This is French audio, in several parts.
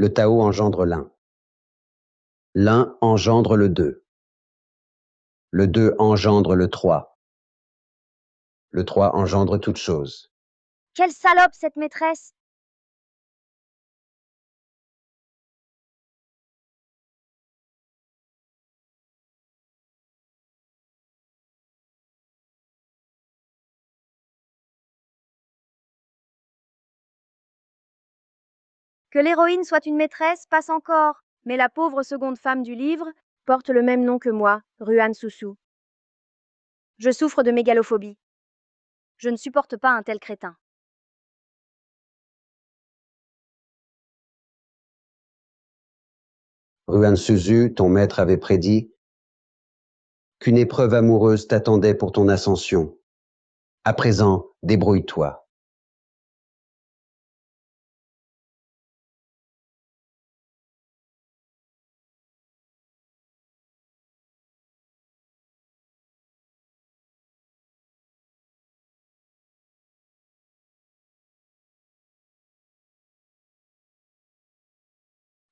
Le Tao engendre l'un. L'un engendre le deux. Le deux engendre le trois. Le trois engendre toute chose. Quelle salope, cette maîtresse! Que l'héroïne soit une maîtresse passe encore, mais la pauvre seconde femme du livre porte le même nom que moi, Ruan Susu. Je souffre de mégalophobie. Je ne supporte pas un tel crétin. Ruan Suzu, ton maître avait prédit qu'une épreuve amoureuse t'attendait pour ton ascension. À présent, débrouille-toi.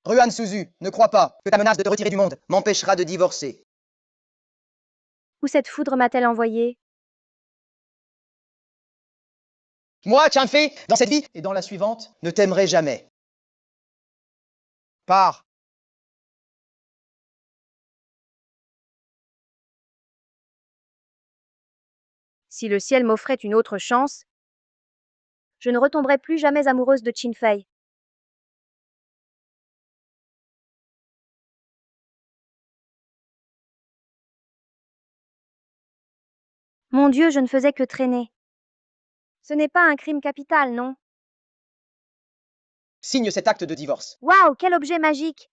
Ruan Suzu, ne crois pas que ta menace de te retirer du monde m'empêchera de divorcer. Où cette foudre m'a-t-elle envoyé? Moi, Tianfei, dans cette vie et dans la suivante, ne t'aimerai jamais. Pars. Si le ciel m'offrait une autre chance, je ne retomberai plus jamais amoureuse de Qin Fei. Mon Dieu, je ne faisais que traîner. Ce n'est pas un crime capital, non? Signe cet acte de divorce. Waouh, quel objet magique!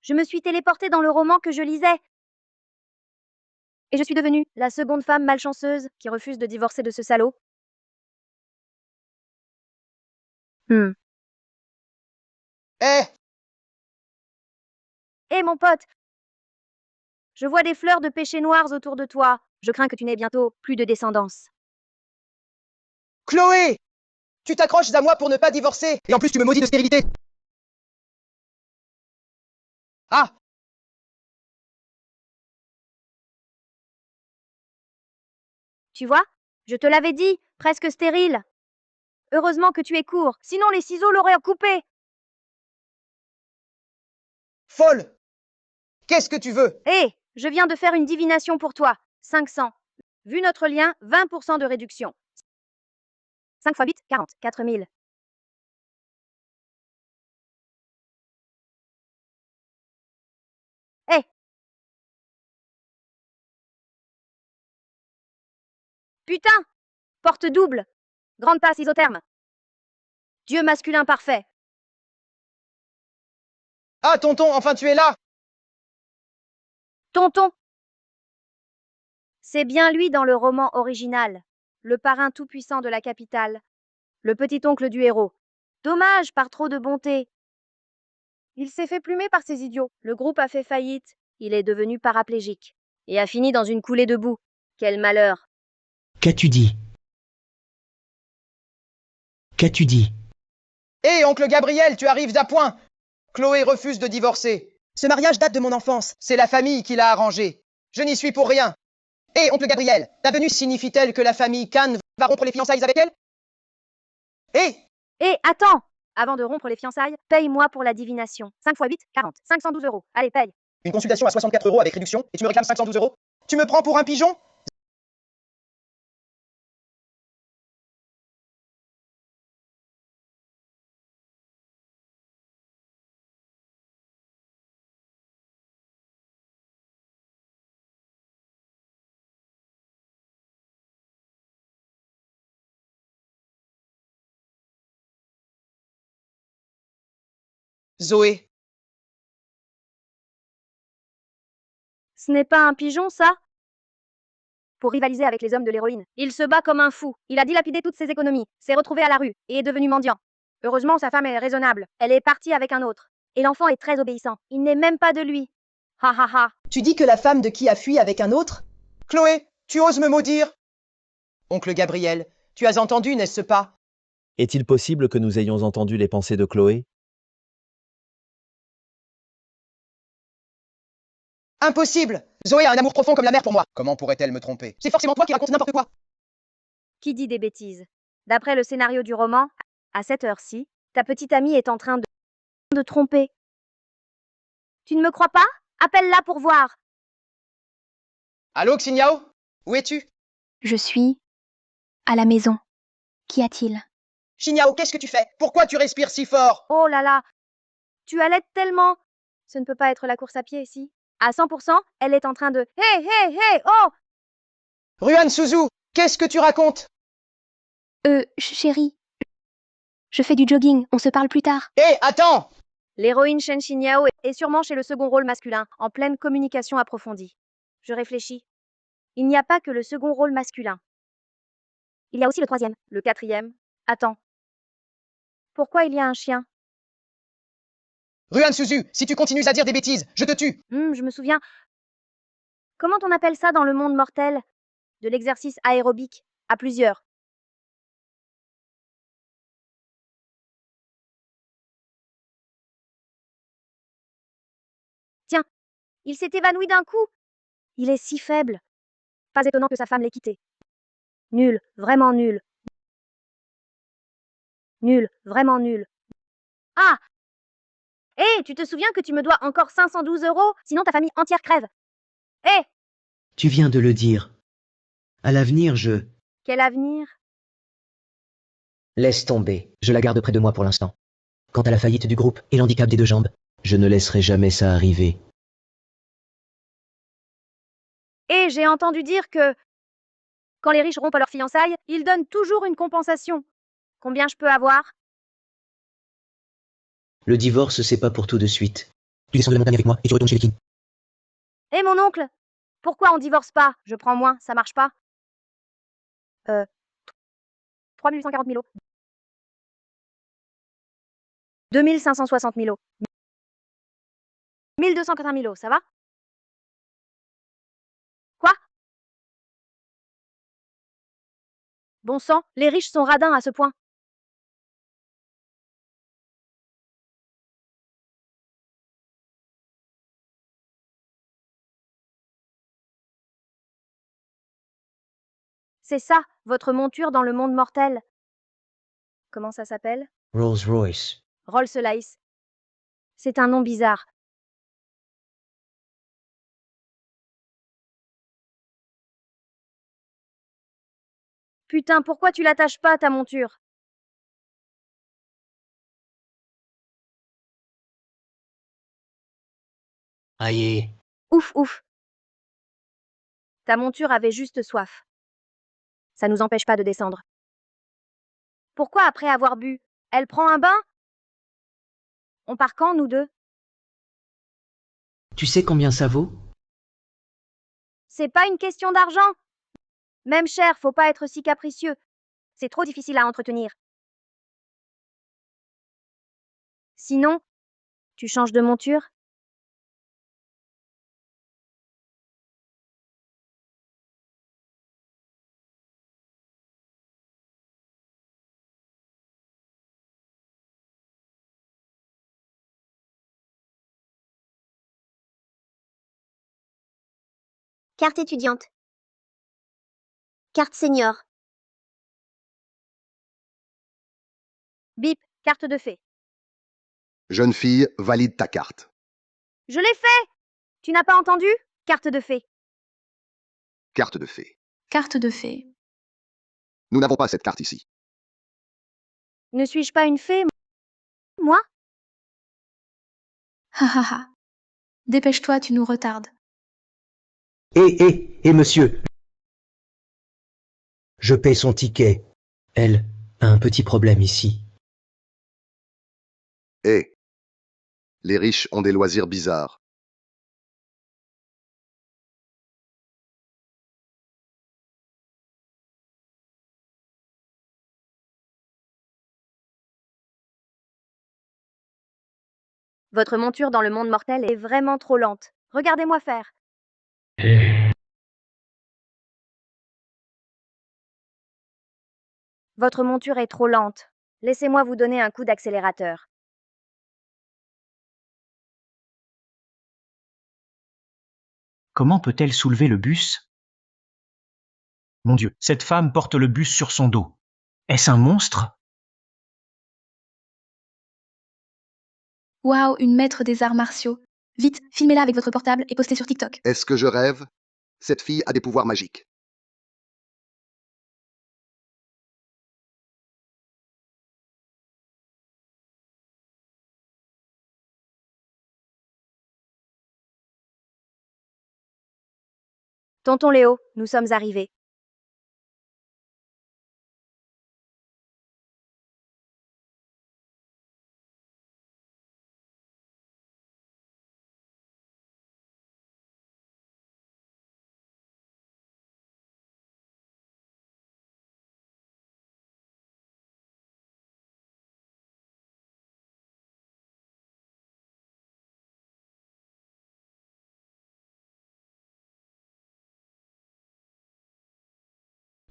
Je me suis téléportée dans le roman que je lisais. Et je suis devenue la seconde femme malchanceuse qui refuse de divorcer de ce salaud. Eh, Hé, mon pote! Je vois des fleurs de péché noirs autour de toi. Je crains que tu n'aies bientôt plus de descendance. Chloé! Tu t'accroches à moi pour ne pas divorcer, et en plus tu me maudis de stérilité. Ah! Tu vois? Je te l'avais dit, presque stérile. Heureusement que tu es court, sinon les ciseaux l'auraient coupé. Folle! Qu'est-ce que tu veux? Hé, je viens de faire une divination pour toi. 500. Vu notre lien, 20% de réduction. 5 x 8, 40. 4000. Hé! Putain! Porte double. Grande passe isotherme. Dieu masculin parfait. Ah, tonton, enfin tu es là! Tonton! C'est bien lui dans le roman original. Le parrain tout-puissant de la capitale. Le petit-oncle du héros. Dommage, par trop de bonté. Il s'est fait plumer par ces idiots. Le groupe a fait faillite. Il est devenu paraplégique. Et a fini dans une coulée de boue. Quel malheur. Qu'as-tu dit? Qu'as-tu dit? Hé, oncle Gabriel, tu arrives à point! Chloé refuse de divorcer. Ce mariage date de mon enfance. C'est la famille qui l'a arrangé. Je n'y suis pour rien. Hé, oncle Gabriel, ta venue signifie-t-elle que la famille Kahn va rompre les fiançailles avec elle? Hé! Hé, attends! Avant de rompre les fiançailles, paye-moi pour la divination. 5 x 8, 40. 512 €. Allez, paye. Une consultation à 64 € avec réduction, et tu me réclames 512 €? Tu me prends pour un pigeon? Zoé, Ce n'est pas un pigeon, ça? Pour rivaliser avec les hommes de l'héroïne. Il se bat comme un fou. Il a dilapidé toutes ses économies, s'est retrouvé à la rue, et est devenu mendiant. Heureusement, sa femme est raisonnable. Elle est partie avec un autre. Et l'enfant est très obéissant. Il n'est même pas de lui. Ha ha ha. tu dis que la femme de qui a fui avec un autre? Chloé, tu oses me maudire? Oncle Gabriel, tu as entendu, n'est-ce pas? Est-il possible que nous ayons entendu les pensées de Chloé? Impossible! Zoé a un amour profond comme la mer pour moi. Comment pourrait-elle me tromper? C'est forcément toi qui racontes n'importe quoi. Qui dit des bêtises? D'après le scénario du roman, à cette heure-ci, ta petite amie est en train de tromper. Tu ne me crois pas? Appelle-la pour voir. Allô, Xinyao? Où es-tu? Je suis à la maison. Qu'y a-t-il? Xinyao, qu'est-ce que tu fais? Pourquoi tu respires si fort? Oh là là, tu allaites tellement. Ce ne peut pas être la course à pied ici. À 100%, elle est en train de Hey, hey, hey, oh! Ruan Suzu, qu'est-ce que tu racontes? Chérie. Je fais du jogging, on se parle plus tard. Hé, attends! L'héroïne Shen Xinyao est sûrement chez le second rôle masculin, en pleine communication approfondie. Je réfléchis. Il n'y a pas que le second rôle masculin. Il y a aussi le troisième, le quatrième. Attends. Pourquoi il y a un chien? Ruan Suzu, si tu continues à dire des bêtises, je te tue! Je me souviens. Comment on appelle ça dans le monde mortel? De l'exercice aérobique, à plusieurs. Tiens, il s'est évanoui d'un coup. Il est si faible. Pas étonnant que sa femme l'ait quitté. Nul, vraiment nul. Nul, vraiment nul. Ah! Hé, tu te souviens que tu me dois encore 512 €, sinon ta famille entière crève. Hé! Tu viens de le dire. À l'avenir, Quel avenir? Laisse tomber. Je la garde près de moi pour l'instant. Quant à la faillite du groupe et l'handicap des 2 jambes, je ne laisserai jamais ça arriver. Et j'ai entendu dire que quand les riches rompent leurs fiançailles, ils donnent toujours une compensation. Combien je peux avoir? Le divorce, c'est pas pour tout de suite. Tu descends de la montagne avec moi et tu retournes chez les King. Hé mon oncle, pourquoi on divorce pas? Je prends moins, ça marche pas? 3840 000 €. 2560 000 €. 1280 000 €, ça va? Quoi? Bon sang, les riches sont radins à ce point. C'est ça, votre monture dans le monde mortel. Comment ça s'appelle? Rolls-Royce. Rolls-Royce. C'est un nom bizarre. Putain, pourquoi tu l'attaches pas, ta monture? Aïe. Ouf, ouf. Ta monture avait juste soif. Ça nous empêche pas de descendre. Pourquoi après avoir bu, elle prend un bain? On part quand, nous deux? Tu sais combien ça vaut? C'est pas une question d'argent. Même cher, faut pas être si capricieux. C'est trop difficile à entretenir. Sinon, tu changes de monture? Carte étudiante. Carte senior. Bip, carte de fée. Jeune fille, valide ta carte. Je l'ai fait! Tu n'as pas entendu? Carte de fée. Carte de fée. Carte de fée. Nous n'avons pas cette carte ici. Ne suis-je pas une fée, moi? Ha ha ha. Dépêche-toi, tu nous retardes. Monsieur. Je paie son ticket. Elle a un petit problème ici. Eh. Les riches ont des loisirs bizarres. Votre monture dans le monde mortel est vraiment trop lente. Regardez-moi faire. Votre monture est trop lente. Laissez-moi vous donner un coup d'accélérateur. Comment peut-elle soulever le bus? Mon Dieu, cette femme porte le bus sur son dos. Est-ce un monstre? Waouh, une maître des arts martiaux. Vite, filmez-la avec votre portable et postez sur TikTok. Est-ce que je rêve? Cette fille a des pouvoirs magiques. Tonton Léo, nous sommes arrivés.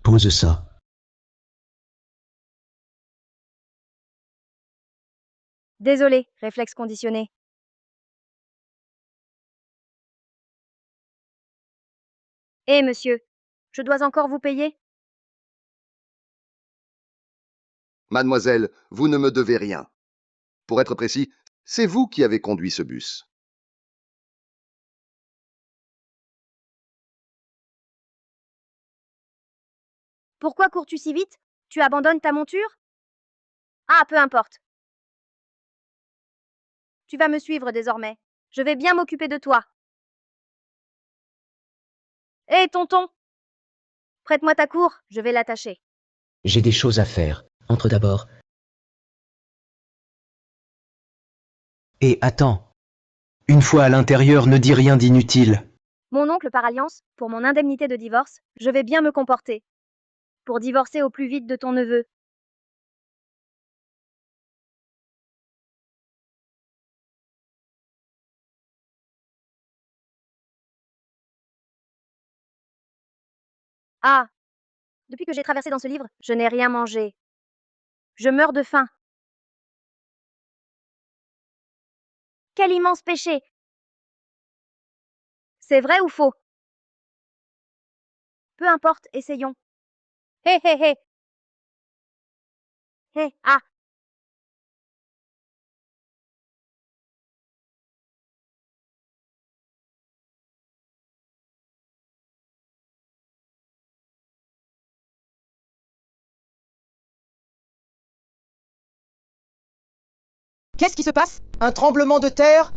Pose ça. Désolé, réflexe conditionné. Eh monsieur, je dois encore vous payer? Mademoiselle, vous ne me devez rien. Pour être précis, c'est vous qui avez conduit ce bus. Pourquoi cours-tu si vite? Tu abandonnes ta monture? Ah, peu importe. Tu vas me suivre désormais. Je vais bien m'occuper de toi. Hé, tonton! Prête-moi ta cour, je vais l'attacher. J'ai des choses à faire. Entre d'abord. Et attends. Une fois à l'intérieur, ne dis rien d'inutile. Mon oncle par alliance, pour mon indemnité de divorce, je vais bien me comporter. Pour divorcer au plus vite de ton neveu. Ah! Depuis que j'ai traversé dans ce livre, je n'ai rien mangé. Je meurs de faim. Quel immense péché! C'est vrai ou faux? Peu importe, essayons. Hé hé hé! Hé, ah! Qu'est-ce qui se passe? Un tremblement de terre?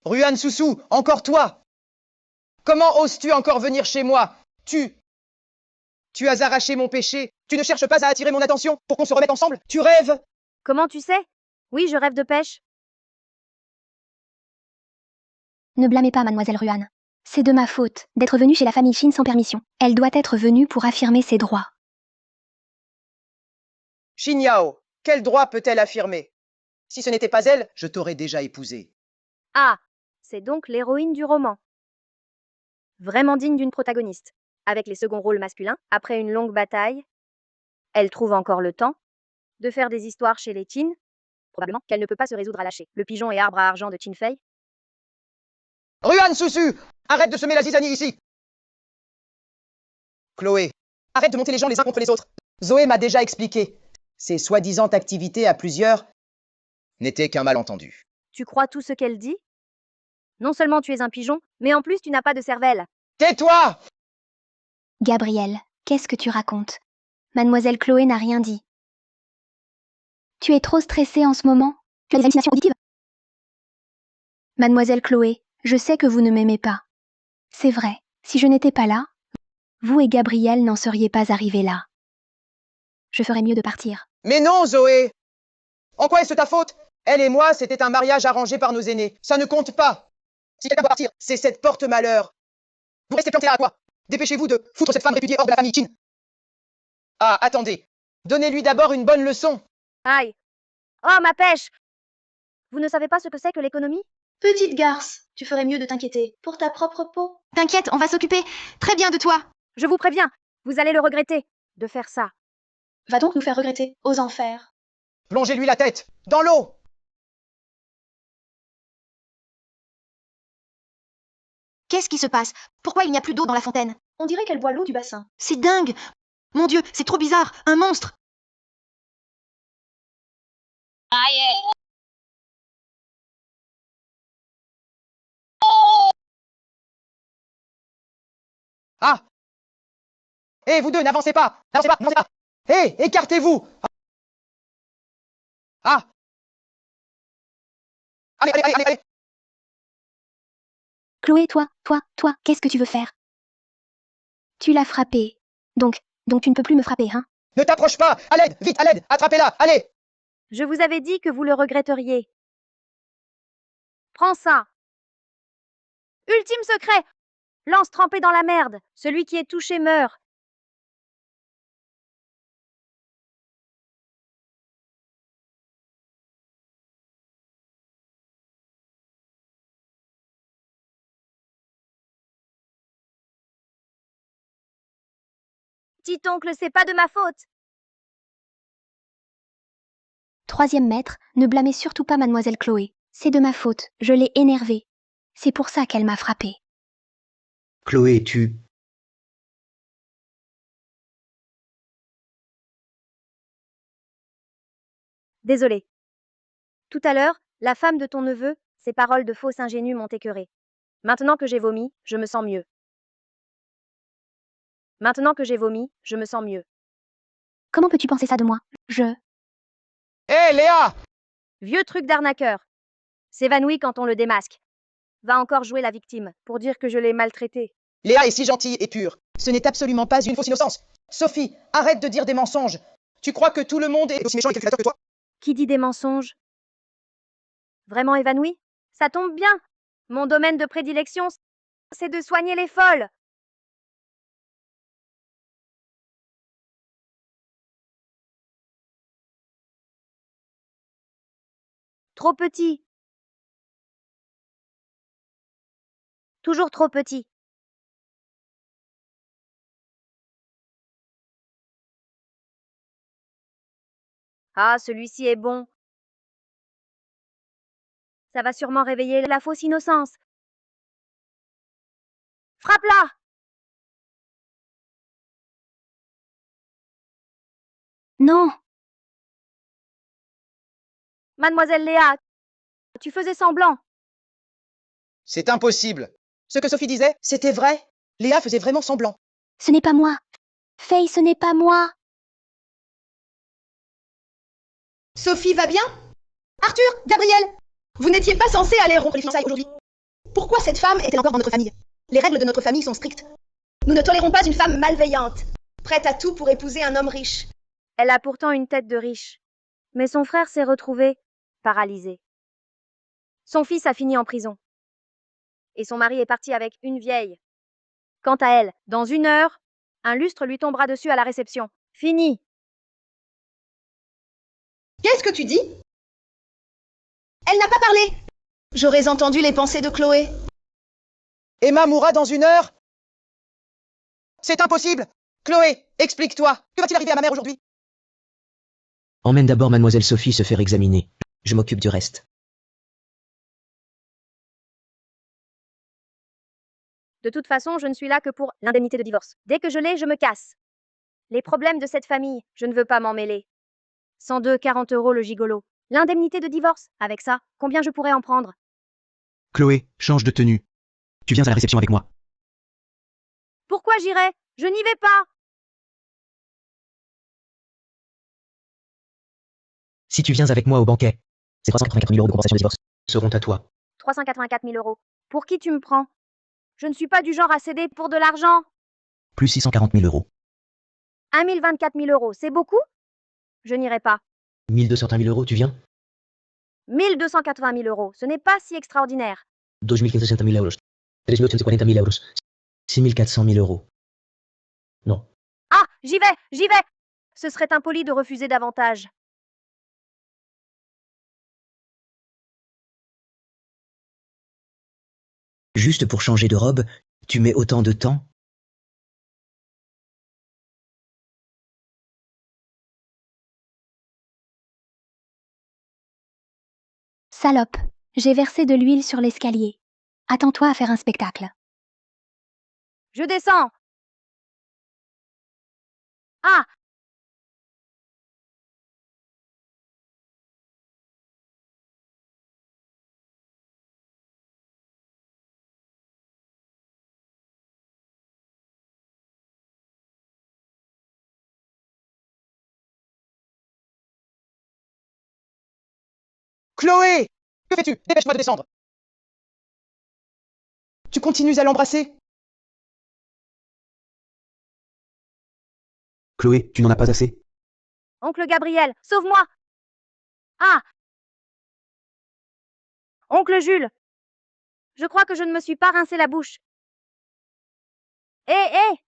Ruan Soussou, encore toi! Comment oses-tu encore venir chez moi? Tu as arraché mon péché. Tu ne cherches pas à attirer mon attention pour qu'on se remette ensemble? Tu rêves? Comment tu sais? Oui, je rêve de pêche. Ne blâmez pas mademoiselle Ruan. C'est de ma faute d'être venue chez la famille Shin sans permission. Elle doit être venue pour affirmer ses droits. Xin Yao, quel droit peut-elle affirmer? Si ce n'était pas elle, je t'aurais déjà épousé. Ah! C'est donc l'héroïne du roman. Vraiment digne d'une protagoniste. Avec les seconds rôles masculins, après une longue bataille, elle trouve encore le temps de faire des histoires chez les Chin. Probablement qu'elle ne peut pas se résoudre à lâcher le pigeon et arbre à argent de Chin Fei. Ruan Soussou, arrête de semer la zizanie ici! Chloé, arrête de monter les gens les uns contre les autres. Zoé m'a déjà expliqué. Ces soi-disant activités à plusieurs n'étaient qu'un malentendu. Tu crois tout ce qu'elle dit? Non seulement tu es un pigeon, mais en plus tu n'as pas de cervelle. Tais-toi! Gabriel, qu'est-ce que tu racontes? Mademoiselle Chloé n'a rien dit. Tu es trop stressée en ce moment? Tu as des hallucinations auditives? Mademoiselle Chloé, je sais que vous ne m'aimez pas. C'est vrai, si je n'étais pas là, vous et Gabriel n'en seriez pas arrivés là. Je ferais mieux de partir. Mais non, Zoé! En quoi est-ce ta faute? Elle et moi, c'était un mariage arrangé par nos aînés. Ça ne compte pas. Si quelqu'un doit partir, c'est cette porte-malheur. Vous restez planté là à quoi? Dépêchez-vous de foutre cette femme répudiée hors de la famille Chin. Ah, attendez. Donnez-lui d'abord une bonne leçon. Aïe. Oh, ma pêche! Vous ne savez pas ce que c'est que l'économie? Petite garce, tu ferais mieux de t'inquiéter pour ta propre peau. T'inquiète, on va s'occuper très bien de toi. Je vous préviens, vous allez le regretter de faire ça. Va donc nous faire regretter, aux enfers. Plongez-lui la tête dans l'eau. Qu'est-ce qui se passe? Pourquoi il n'y a plus d'eau dans la fontaine? On dirait qu'elle boit l'eau du bassin. C'est dingue! Mon Dieu, c'est trop bizarre! Un monstre! Ah! Hé, vous deux, n'avancez pas! N'avancez pas! N'avancez pas! Hé, écartez-vous! Ah! Allez, allez, allez, allez, allez! Chloé, toi, qu'est-ce que tu veux faire? Tu l'as frappé. Donc tu ne peux plus me frapper, hein? Ne t'approche pas! À l'aide! Vite, à l'aide! Attrapez-la! Allez! Je vous avais dit que vous le regretteriez. Prends ça. Ultime secret! Lance trempé dans la merde. Celui qui est touché meurt. Petit oncle, c'est pas de ma faute. Troisième maître, ne blâmez surtout pas mademoiselle Chloé. C'est de ma faute, je l'ai énervée. C'est pour ça qu'elle m'a frappée. Chloé, tu... Désolée. Tout à l'heure, la femme de ton neveu, ses paroles de fausse ingénue m'ont écœurée. Maintenant que j'ai vomi, je me sens mieux. Maintenant que j'ai vomi, je me sens mieux. Comment peux-tu penser ça de moi? Hé, Léa! Vieux truc d'arnaqueur. S'évanouit quand on le démasque. Va encore jouer la victime pour dire que je l'ai maltraité. Léa est si gentille et pure. Ce n'est absolument pas une fausse innocence. Sophie, arrête de dire des mensonges. Tu crois que tout le monde est aussi méchant et calculateur que toi? Qui dit des mensonges? Vraiment évanoui? Ça tombe bien. Mon domaine de prédilection, c'est de soigner les folles. Trop petit. Toujours trop petit. Ah, celui-ci est bon. Ça va sûrement réveiller la fausse innocence. Frappe-la! Non! Mademoiselle Léa, tu faisais semblant. C'est impossible. Ce que Sophie disait, c'était vrai. Léa faisait vraiment semblant. Ce n'est pas moi! Faye, ce n'est pas moi! Sophie va bien? Arthur, Gabriel, vous n'étiez pas censés aller rompre les fiançailles aujourd'hui. Pourquoi cette femme est-elle encore dans notre famille? Les règles de notre famille sont strictes. Nous ne tolérons pas une femme malveillante, prête à tout pour épouser un homme riche. Elle a pourtant une tête de riche. Mais son frère s'est retrouvé paralysé. Son fils a fini en prison. Et son mari est parti avec une vieille. Quant à elle, dans 1 heure, un lustre lui tombera dessus à la réception. Fini. Qu'est-ce que tu dis? Elle n'a pas parlé. J'aurais entendu les pensées de Chloé. Emma mourra dans 1 heure? C'est impossible! Chloé, explique-toi. Que va-t-il arriver à ma mère aujourd'hui? Emmène d'abord mademoiselle Sophie se faire examiner. Je m'occupe du reste. De toute façon, je ne suis là que pour l'indemnité de divorce. Dès que je l'ai, je me casse. Les problèmes de cette famille, je ne veux pas m'en mêler. 102, 40 € le gigolo. L'indemnité de divorce, avec ça, combien je pourrais en prendre? Chloé, change de tenue. Tu viens à la réception avec moi. Pourquoi j'irais? Je n'y vais pas. Si tu viens avec moi au banquet, ces 384 000 € de compensation de divorce seront à toi. 384 000 €. Pour qui tu me prends? Je ne suis pas du genre à céder pour de l'argent. Plus 640 000 €. 1 024 000 €, c'est beaucoup? Je n'irai pas. 1201 000 €, tu viens? 1280 000 €, ce n'est pas si extraordinaire. 2560 000 €. 3840 000 €. 6400 000 €. Non. Ah, j'y vais, j'y vais. Ce serait impoli de refuser davantage. Juste pour changer de robe, tu mets autant de temps? Salope, j'ai versé de l'huile sur l'escalier. Attends-toi à faire un spectacle. Je descends. Ah! Chloé! Que fais-tu? Dépêche-moi de descendre. Tu continues à l'embrasser? Chloé, tu n'en as pas assez? Oncle Gabriel, sauve-moi! Ah! Oncle Jules! Je crois que je ne me suis pas rincé la bouche. Hé, hé!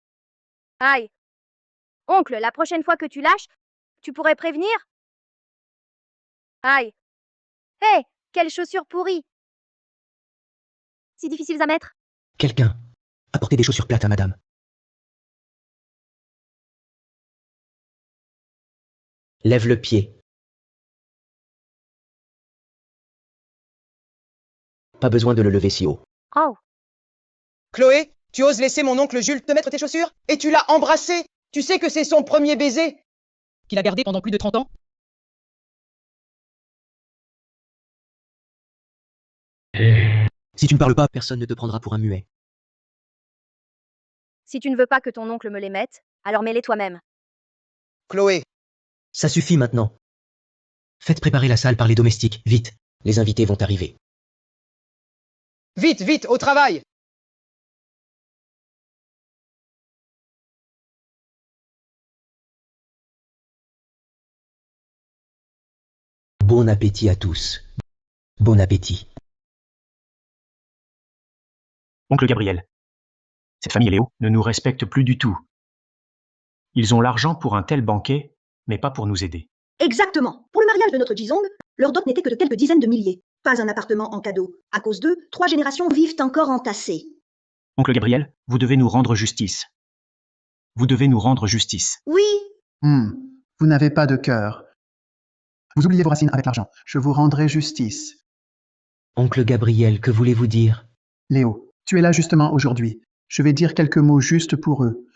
Aïe! Oncle, la prochaine fois que tu lâches, tu pourrais prévenir? Aïe! Hé! Quelle chaussure pourrie! Si difficiles à mettre? Quelqu'un, apportez des chaussures plates à madame. Lève le pied. Pas besoin de le lever si haut. Oh! Chloé, tu oses laisser mon oncle Jules te mettre tes chaussures? Et tu l'as embrassé? Tu sais que c'est son premier baiser? Qu'il a gardé pendant plus de 30 ans? Si tu ne parles pas, personne ne te prendra pour un muet. Si tu ne veux pas que ton oncle me les mette, alors mets-les toi-même. Chloé, Ça suffit maintenant. Faites préparer la salle par les domestiques, vite. Les invités vont arriver. vite, vite, au travail! Bon appétit à tous. Bon appétit. Oncle Gabriel, cette famille et Léo ne nous respectent plus du tout. Ils ont l'argent pour un tel banquet, mais pas pour nous aider. Exactement. Pour le mariage de notre Jizong, leur dot n'était que de quelques dizaines de milliers. Pas un appartement en cadeau. À cause d'eux, 3 générations vivent encore entassées. Oncle Gabriel, vous devez nous rendre justice. Vous devez nous rendre justice. Oui, Vous n'avez pas de cœur. Vous oubliez vos racines avec l'argent. Je vous rendrai justice. Oncle Gabriel, que voulez-vous dire? Léo, tu es là justement aujourd'hui. Je vais dire quelques mots justes pour eux.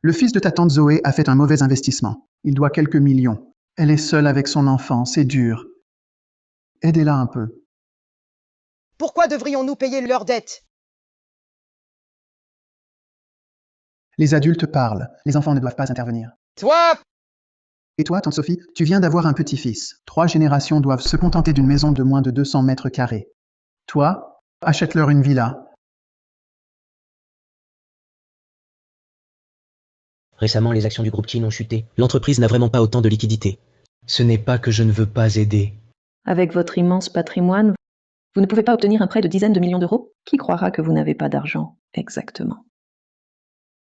Le fils de ta tante Zoé a fait un mauvais investissement. Il doit quelques millions. Elle est seule avec son enfant, c'est dur. Aidez-la un peu. Pourquoi devrions-nous payer leurs dettes? Les adultes parlent. Les enfants ne doivent pas intervenir. Toi! Et toi, tante Sophie, tu viens d'avoir un petit-fils. 3 générations doivent se contenter d'une maison de moins de 200 mètres carrés. Toi, achète-leur une villa. Récemment, les actions du groupe Qin ont chuté. L'entreprise n'a vraiment pas autant de liquidités. Ce n'est pas que je ne veux pas aider. Avec votre immense patrimoine, vous ne pouvez pas obtenir un prêt de dizaines de millions d'euros? Qui croira que vous n'avez pas d'argent? Exactement.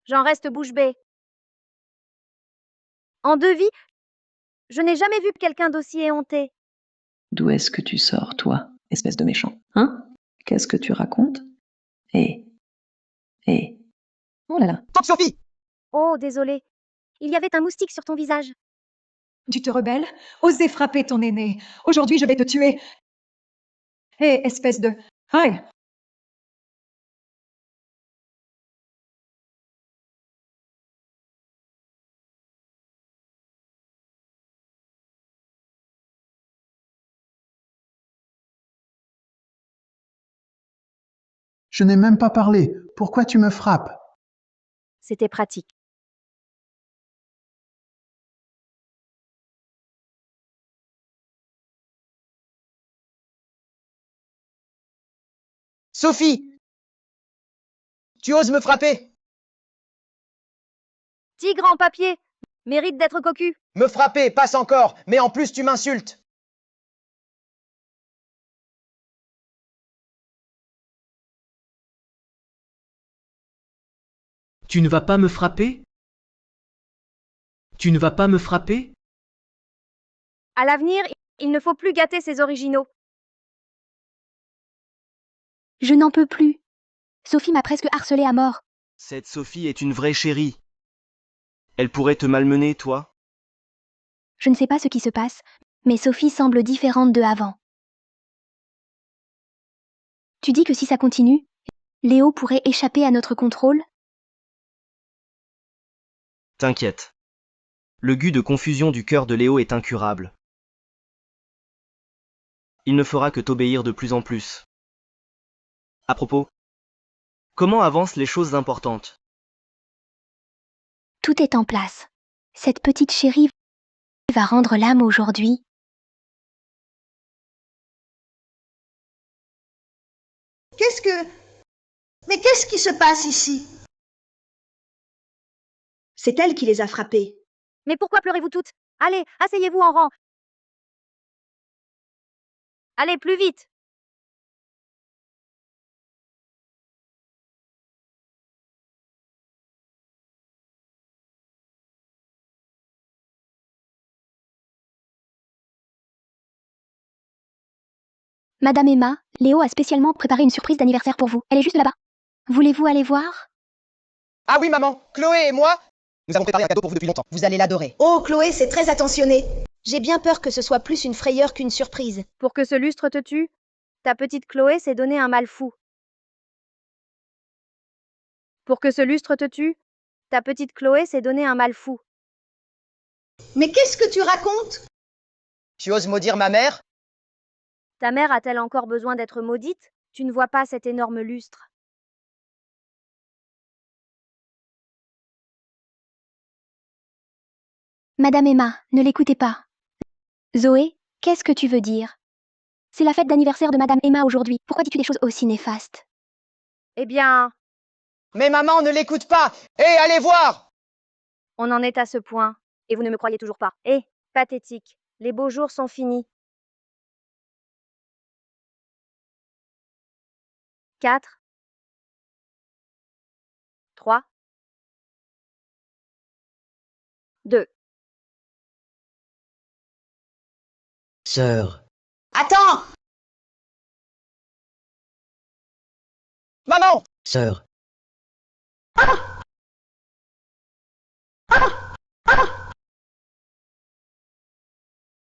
J'en reste bouche bée. En devis, je n'ai jamais vu quelqu'un d'aussi éhonté. D'où est-ce que tu sors, toi, espèce de méchant? Hein? Qu'est-ce que tu racontes? Eh. Oh là là. Tante Sophie! Oh, désolé. Il y avait un moustique sur ton visage. Tu te rebelles? Osez frapper ton aîné. Aujourd'hui, je vais te tuer. Hé, espèce de... Aïe! Je n'ai même pas parlé. Pourquoi tu me frappes? C'était pratique. Sophie! Tu oses me frapper? Tigre en papier, mérite d'être cocu. Me frapper, passe encore, mais en plus tu m'insultes. Tu ne vas pas me frapper? Tu ne vas pas me frapper? À l'avenir, il ne faut plus gâter ses originaux. Je n'en peux plus. Sophie m'a presque harcelée à mort. Cette Sophie est une vraie chérie. Elle pourrait te malmener, toi? Je ne sais pas ce qui se passe, mais Sophie semble différente de avant. Tu dis que si ça continue, Léo pourrait échapper à notre contrôle? T'inquiète. Le gus de confusion du cœur de Léo est incurable. Il ne fera que t'obéir de plus en plus. À propos, comment avancent les choses importantes? Tout est en place. Cette petite chérie va rendre l'âme aujourd'hui. Mais qu'est-ce qui se passe ici? C'est elle qui les a frappés. Mais pourquoi pleurez-vous toutes? Allez, asseyez-vous en rang. Allez, plus vite. Madame Emma, Léo a spécialement préparé une surprise d'anniversaire pour vous. Elle est juste là-bas. Voulez-vous aller voir? Ah oui, maman, Chloé et moi, nous avons préparé un cadeau pour vous depuis longtemps. Vous allez l'adorer. Oh, Chloé, c'est très attentionné. J'ai bien peur que ce soit plus une frayeur qu'une surprise. Pour que ce lustre te tue, ta petite Chloé s'est donné un mal fou. Pour que ce lustre te tue, ta petite Chloé s'est donné un mal fou. Mais qu'est-ce que tu racontes? Tu oses maudire ma mère? Ta mère a-t-elle encore besoin d'être maudite? Tu ne vois pas cet énorme lustre. Madame Emma, ne l'écoutez pas. Zoé, qu'est-ce que tu veux dire? C'est la fête d'anniversaire de Madame Emma aujourd'hui. Pourquoi dis-tu des choses aussi néfastes? Eh bien, Mais maman, ne l'écoute pas! Hé, allez voir! on en est à ce point. Et vous ne me croyez toujours pas. Eh, pathétique. Les beaux jours sont finis. 4, 3, 2. Sœur, Attends! Maman! sœur,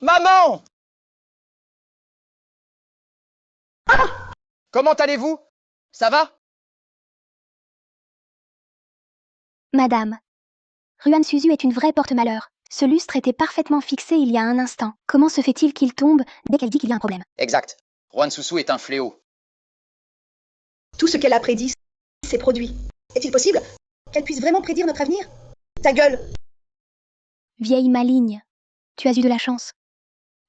Maman! Comment allez-vous? Ça va? Madame, Ruan Suzu est une vraie porte-malheur. Ce lustre était parfaitement fixé il y a un instant. Comment se fait-il qu'il tombe dès qu'elle dit qu'il y a un problème? Exact. Juan Susu est un fléau. Tout ce qu'elle a prédit s'est produit. Est-il possible qu'elle puisse vraiment prédire notre avenir? Ta gueule! Vieille maligne, tu as eu de la chance.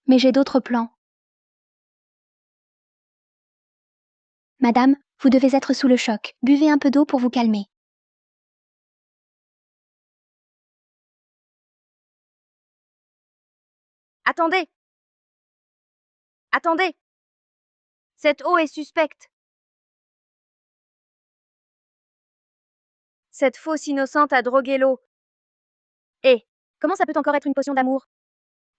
Mais j'ai d'autres plans. Madame, vous devez être sous le choc. Buvez un peu d'eau pour vous calmer. Attendez! Attendez! Cette eau est suspecte. Cette fausse innocente a drogué l'eau. Eh, comment ça peut encore être une potion d'amour?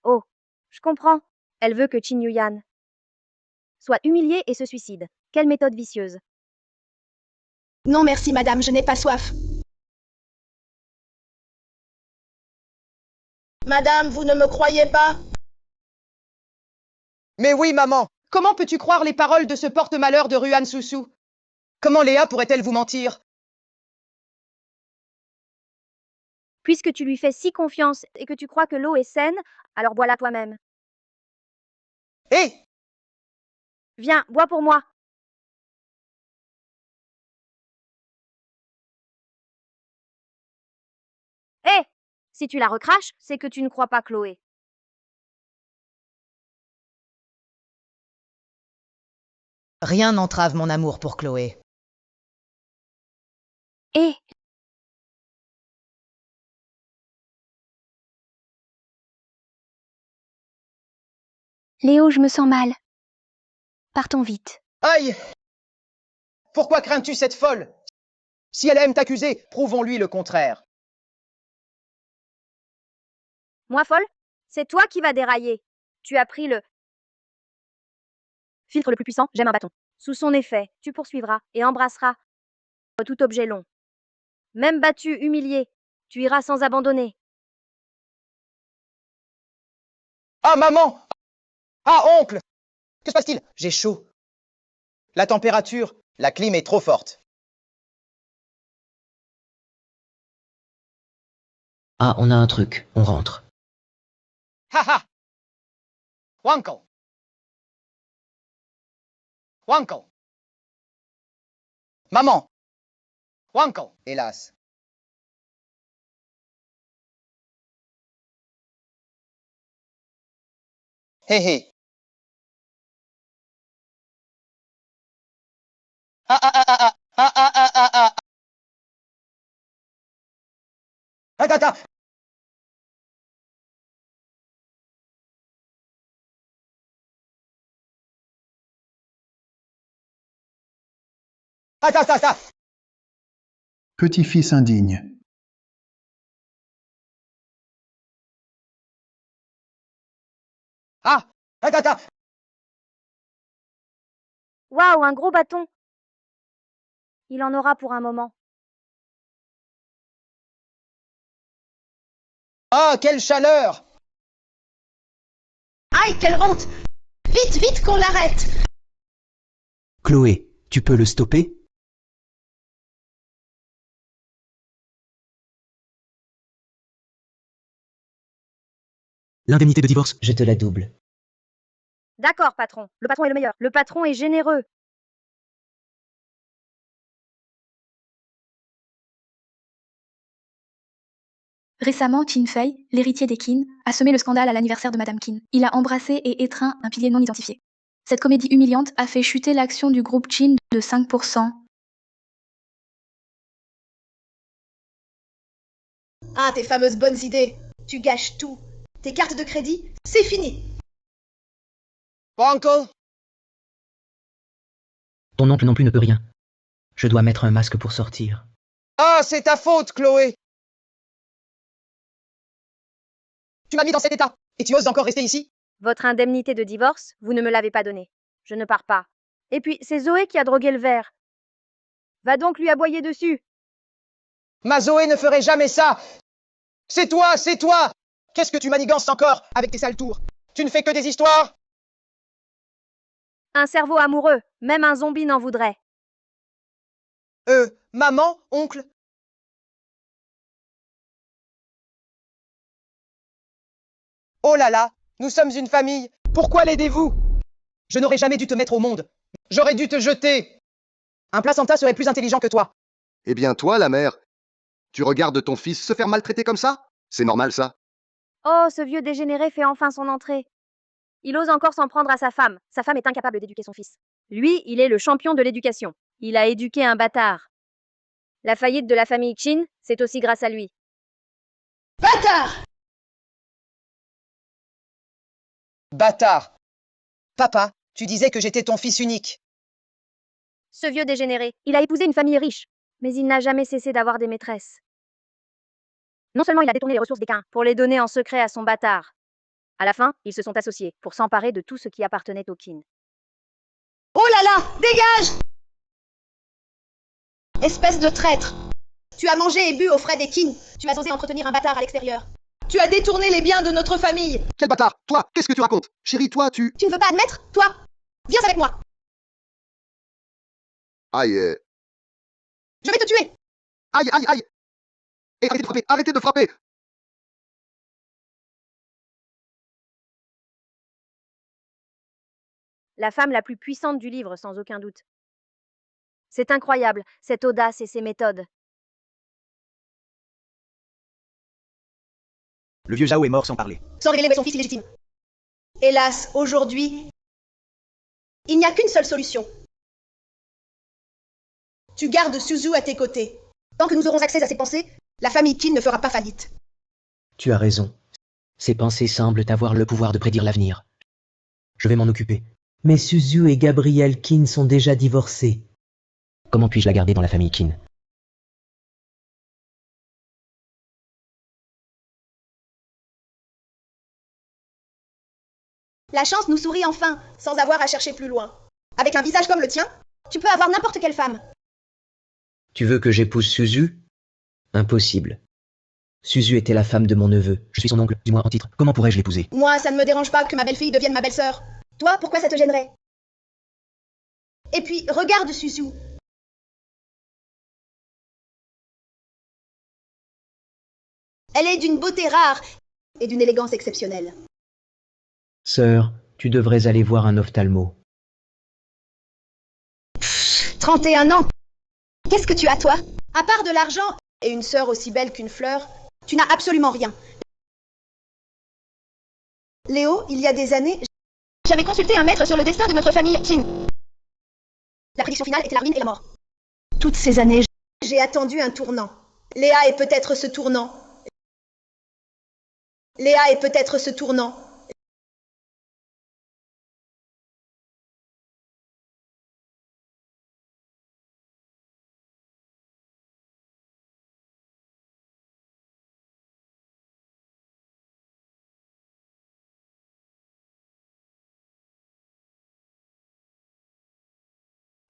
Oh, je comprends. Elle veut que Qin Yuyan soit humiliée et se suicide. Quelle méthode vicieuse. Non merci madame, je n'ai pas soif. Madame, vous ne me croyez pas? Mais oui, maman! Comment peux-tu croire les paroles de ce porte-malheur de Ruan Susu? Comment Léa pourrait-elle vous mentir? Puisque tu lui fais si confiance et que tu crois que l'eau est saine, alors bois-la toi-même. Hé! Viens, bois pour moi. Hé! Si tu la recraches, c'est que tu ne crois pas Chloé. Rien n'entrave mon amour pour Chloé. Eh! Léo, je me sens mal. Partons vite. Aïe! Pourquoi crains-tu cette folle? Si elle aime t'accuser, prouvons-lui le contraire. Moi folle? C'est toi qui vas dérailler. Tu as pris le filtre le plus puissant, j'aime un bâton. Sous son effet, tu poursuivras et embrasseras tout objet long. Même battu, humilié, tu iras sans abandonner. Ah, maman! Ah, oncle! Que se passe-t-il? J'ai chaud. La température, la clim est trop forte. Ah, on a un truc, on rentre. Ha ha! Wankle! Wankle! Maman! Wankle! Hélas. Hé hé. Ah ah ah ah ah ah ah ah ah. Attends. Attends. Petit-fils indigne. Ah! Attends. Waouh, un gros bâton. Il en aura pour un moment. Ah, quelle chaleur! Aïe, quelle honte! Vite qu'on l'arrête! Chloé, tu peux le stopper? L'indemnité de divorce, je te la double. D'accord, patron. Le patron est le meilleur. Le patron est généreux. Récemment, Chin Fei, l'héritier des Qin, a semé le scandale à l'anniversaire de Madame Qin. Il a embrassé et étreint un pilier non identifié. Cette comédie humiliante a fait chuter l'action du groupe Qin de 5%. Ah, tes fameuses bonnes idées. Tu gâches tout. Tes cartes de crédit, c'est fini. Uncle! Ton oncle non plus ne peut rien. Je dois mettre un masque pour sortir. Ah, c'est ta faute, Chloé! Tu m'as mis dans cet état, et tu oses encore rester ici? Votre indemnité de divorce, vous ne me l'avez pas donnée. Je ne pars pas. Et puis, c'est Zoé qui a drogué le verre. Va donc lui aboyer dessus. Ma Zoé ne ferait jamais ça! C'est toi! Qu'est-ce que tu manigances encore avec tes sales tours? Tu ne fais que des histoires? Un cerveau amoureux, même un zombie n'en voudrait. Maman, oncle? Oh là là, nous sommes une famille. Pourquoi l'aidez-vous? Je n'aurais jamais dû te mettre au monde. J'aurais dû te jeter. Un placenta serait plus intelligent que toi. Eh bien toi, la mère, tu regardes ton fils se faire maltraiter comme ça? C'est normal ça? Oh, ce vieux dégénéré fait enfin son entrée. Il ose encore s'en prendre à sa femme. Sa femme est incapable d'éduquer son fils. Lui, il est le champion de l'éducation. Il a éduqué un bâtard. La faillite de la famille Qin, c'est aussi grâce à lui. Bâtard! Bâtard. Papa, tu disais que j'étais ton fils unique. Ce vieux dégénéré, il a épousé une famille riche, mais il n'a jamais cessé d'avoir des maîtresses. Non seulement il a détourné les ressources des Qin pour les donner en secret à son bâtard. À la fin, ils se sont associés pour s'emparer de tout ce qui appartenait aux Qin. Oh là là! Dégage! Espèce de traître! Tu as mangé et bu aux frais des Qin. Tu as osé entretenir un bâtard à l'extérieur. Tu as détourné les biens de notre famille. Quel bâtard! Toi, qu'est-ce que tu racontes? Chérie, toi, tu... Tu ne veux pas admettre, toi? Viens avec moi. Aïe, Je vais te tuer. aïe! Et arrêtez de frapper! La femme la plus puissante du livre, sans aucun doute. C'est incroyable, cette audace et ces méthodes. Le vieux Zhao est mort sans parler. Sans révéler son fils illégitime. Hélas, aujourd'hui, il n'y a qu'une seule solution. Tu gardes Suzu à tes côtés. Tant que nous aurons accès à ses pensées, la famille Qin ne fera pas faillite. Tu as raison. Ces pensées semblent avoir le pouvoir de prédire l'avenir. Je vais m'en occuper. Mais Suzu et Gabriel Qin sont déjà divorcés. Comment puis-je la garder dans la famille Qin? La chance nous sourit enfin, sans avoir à chercher plus loin. Avec un visage comme le tien, tu peux avoir n'importe quelle femme. Tu veux que j'épouse Suzu? Impossible. Suzu était la femme de mon neveu. Je suis son oncle, du moins en titre. Comment pourrais-je l'épouser? Moi, ça ne me dérange pas que ma belle-fille devienne ma belle-sœur. Toi, pourquoi ça te gênerait? Et puis, regarde Suzu. Elle est d'une beauté rare et d'une élégance exceptionnelle. Sœur, tu devrais aller voir un ophtalmo. 31 ans. Qu'est-ce que tu as, toi? À part de l'argent et une sœur aussi belle qu'une fleur, tu n'as absolument rien. Léo, il y a des années, j'avais consulté un maître sur le destin de notre famille Qin. La prédiction finale était la ruine et la mort. Toutes ces années, j'ai attendu un tournant. Léa est peut-être ce tournant. Léa est peut-être ce tournant.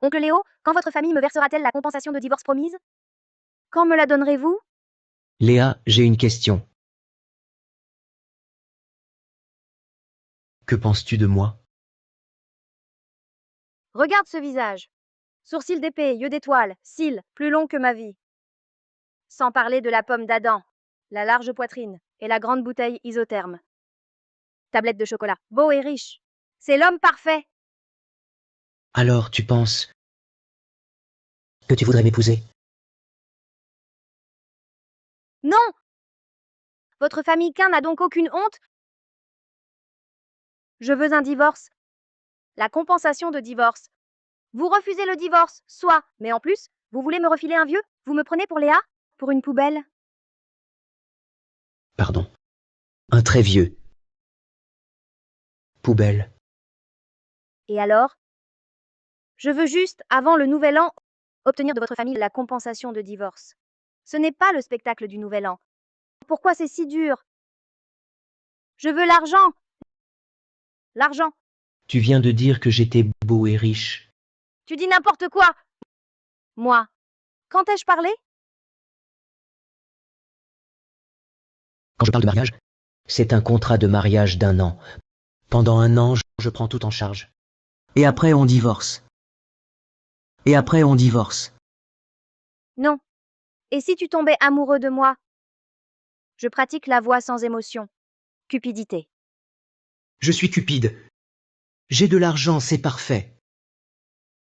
Oncle Léo, quand votre famille me versera-t-elle la compensation de divorce promise? Quand me la donnerez-vous? Léa, j'ai une question. Que penses-tu de moi? Regarde ce visage. Sourcils d'épée, yeux d'étoile, cils, plus longs que ma vie. Sans parler de la pomme d'Adam, la large poitrine et la grande bouteille isotherme. Tablette de chocolat, beau et riche. C'est l'homme parfait. Alors, tu penses que tu voudrais m'épouser? Non! Votre famille Qin n'a donc aucune honte? Je veux un divorce. La compensation de divorce. Vous refusez le divorce, soit, mais en plus, vous voulez me refiler un vieux? Vous me prenez pour Léa? Pour une poubelle? Pardon. Un très vieux. Poubelle. Et alors? Je veux juste, avant le nouvel an, obtenir de votre famille la compensation de divorce. Ce n'est pas le spectacle du nouvel an. Pourquoi c'est si dur? Je veux l'argent. L'argent. Tu viens de dire que j'étais beau et riche. Tu dis n'importe quoi. Moi. Quand ai-je parlé? Quand je parle de mariage, c'est un contrat de mariage d'1 an. Pendant 1 an, je prends tout en charge. Et après, on divorce. Et après, on divorce. Non. Et si tu tombais amoureux de moi? Je pratique la voix sans émotion. Cupidité. Je suis cupide. J'ai de l'argent, c'est parfait.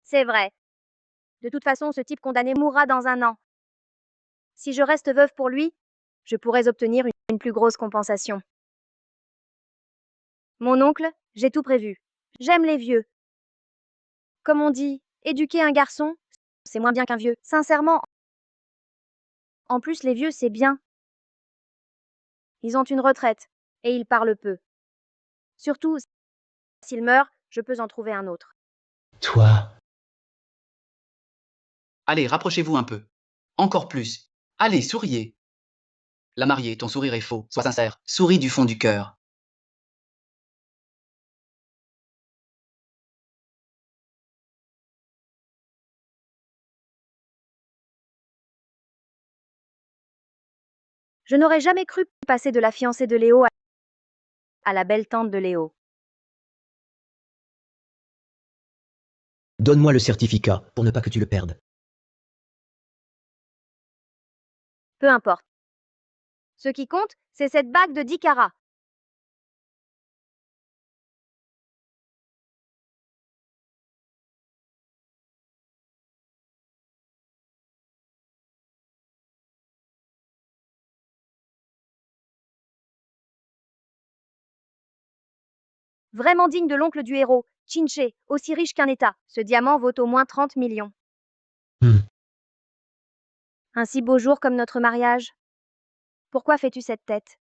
C'est vrai. De toute façon, ce type condamné mourra dans 1 an. Si je reste veuve pour lui, je pourrais obtenir une plus grosse compensation. Mon oncle, j'ai tout prévu. J'aime les vieux. Comme on dit, éduquer un garçon, c'est moins bien qu'un vieux. Sincèrement. En plus, les vieux, c'est bien. Ils ont une retraite, et ils parlent peu. Surtout, s'ils meurent, je peux en trouver un autre. Toi. Allez, rapprochez-vous un peu. Encore plus. Allez, souriez. La mariée, ton sourire est faux. Sois sincère. Souris du fond du cœur. Je n'aurais jamais cru passer de la fiancée de Léo à la belle tante de Léo. Donne-moi le certificat, pour ne pas que tu le perdes. Peu importe. Ce qui compte, c'est cette bague de 10 carats. Vraiment digne de l'oncle du héros, Chinché, aussi riche qu'un État. Ce diamant vaut au moins 30 millions. Un si beau jour comme notre mariage. Pourquoi fais-tu cette tête?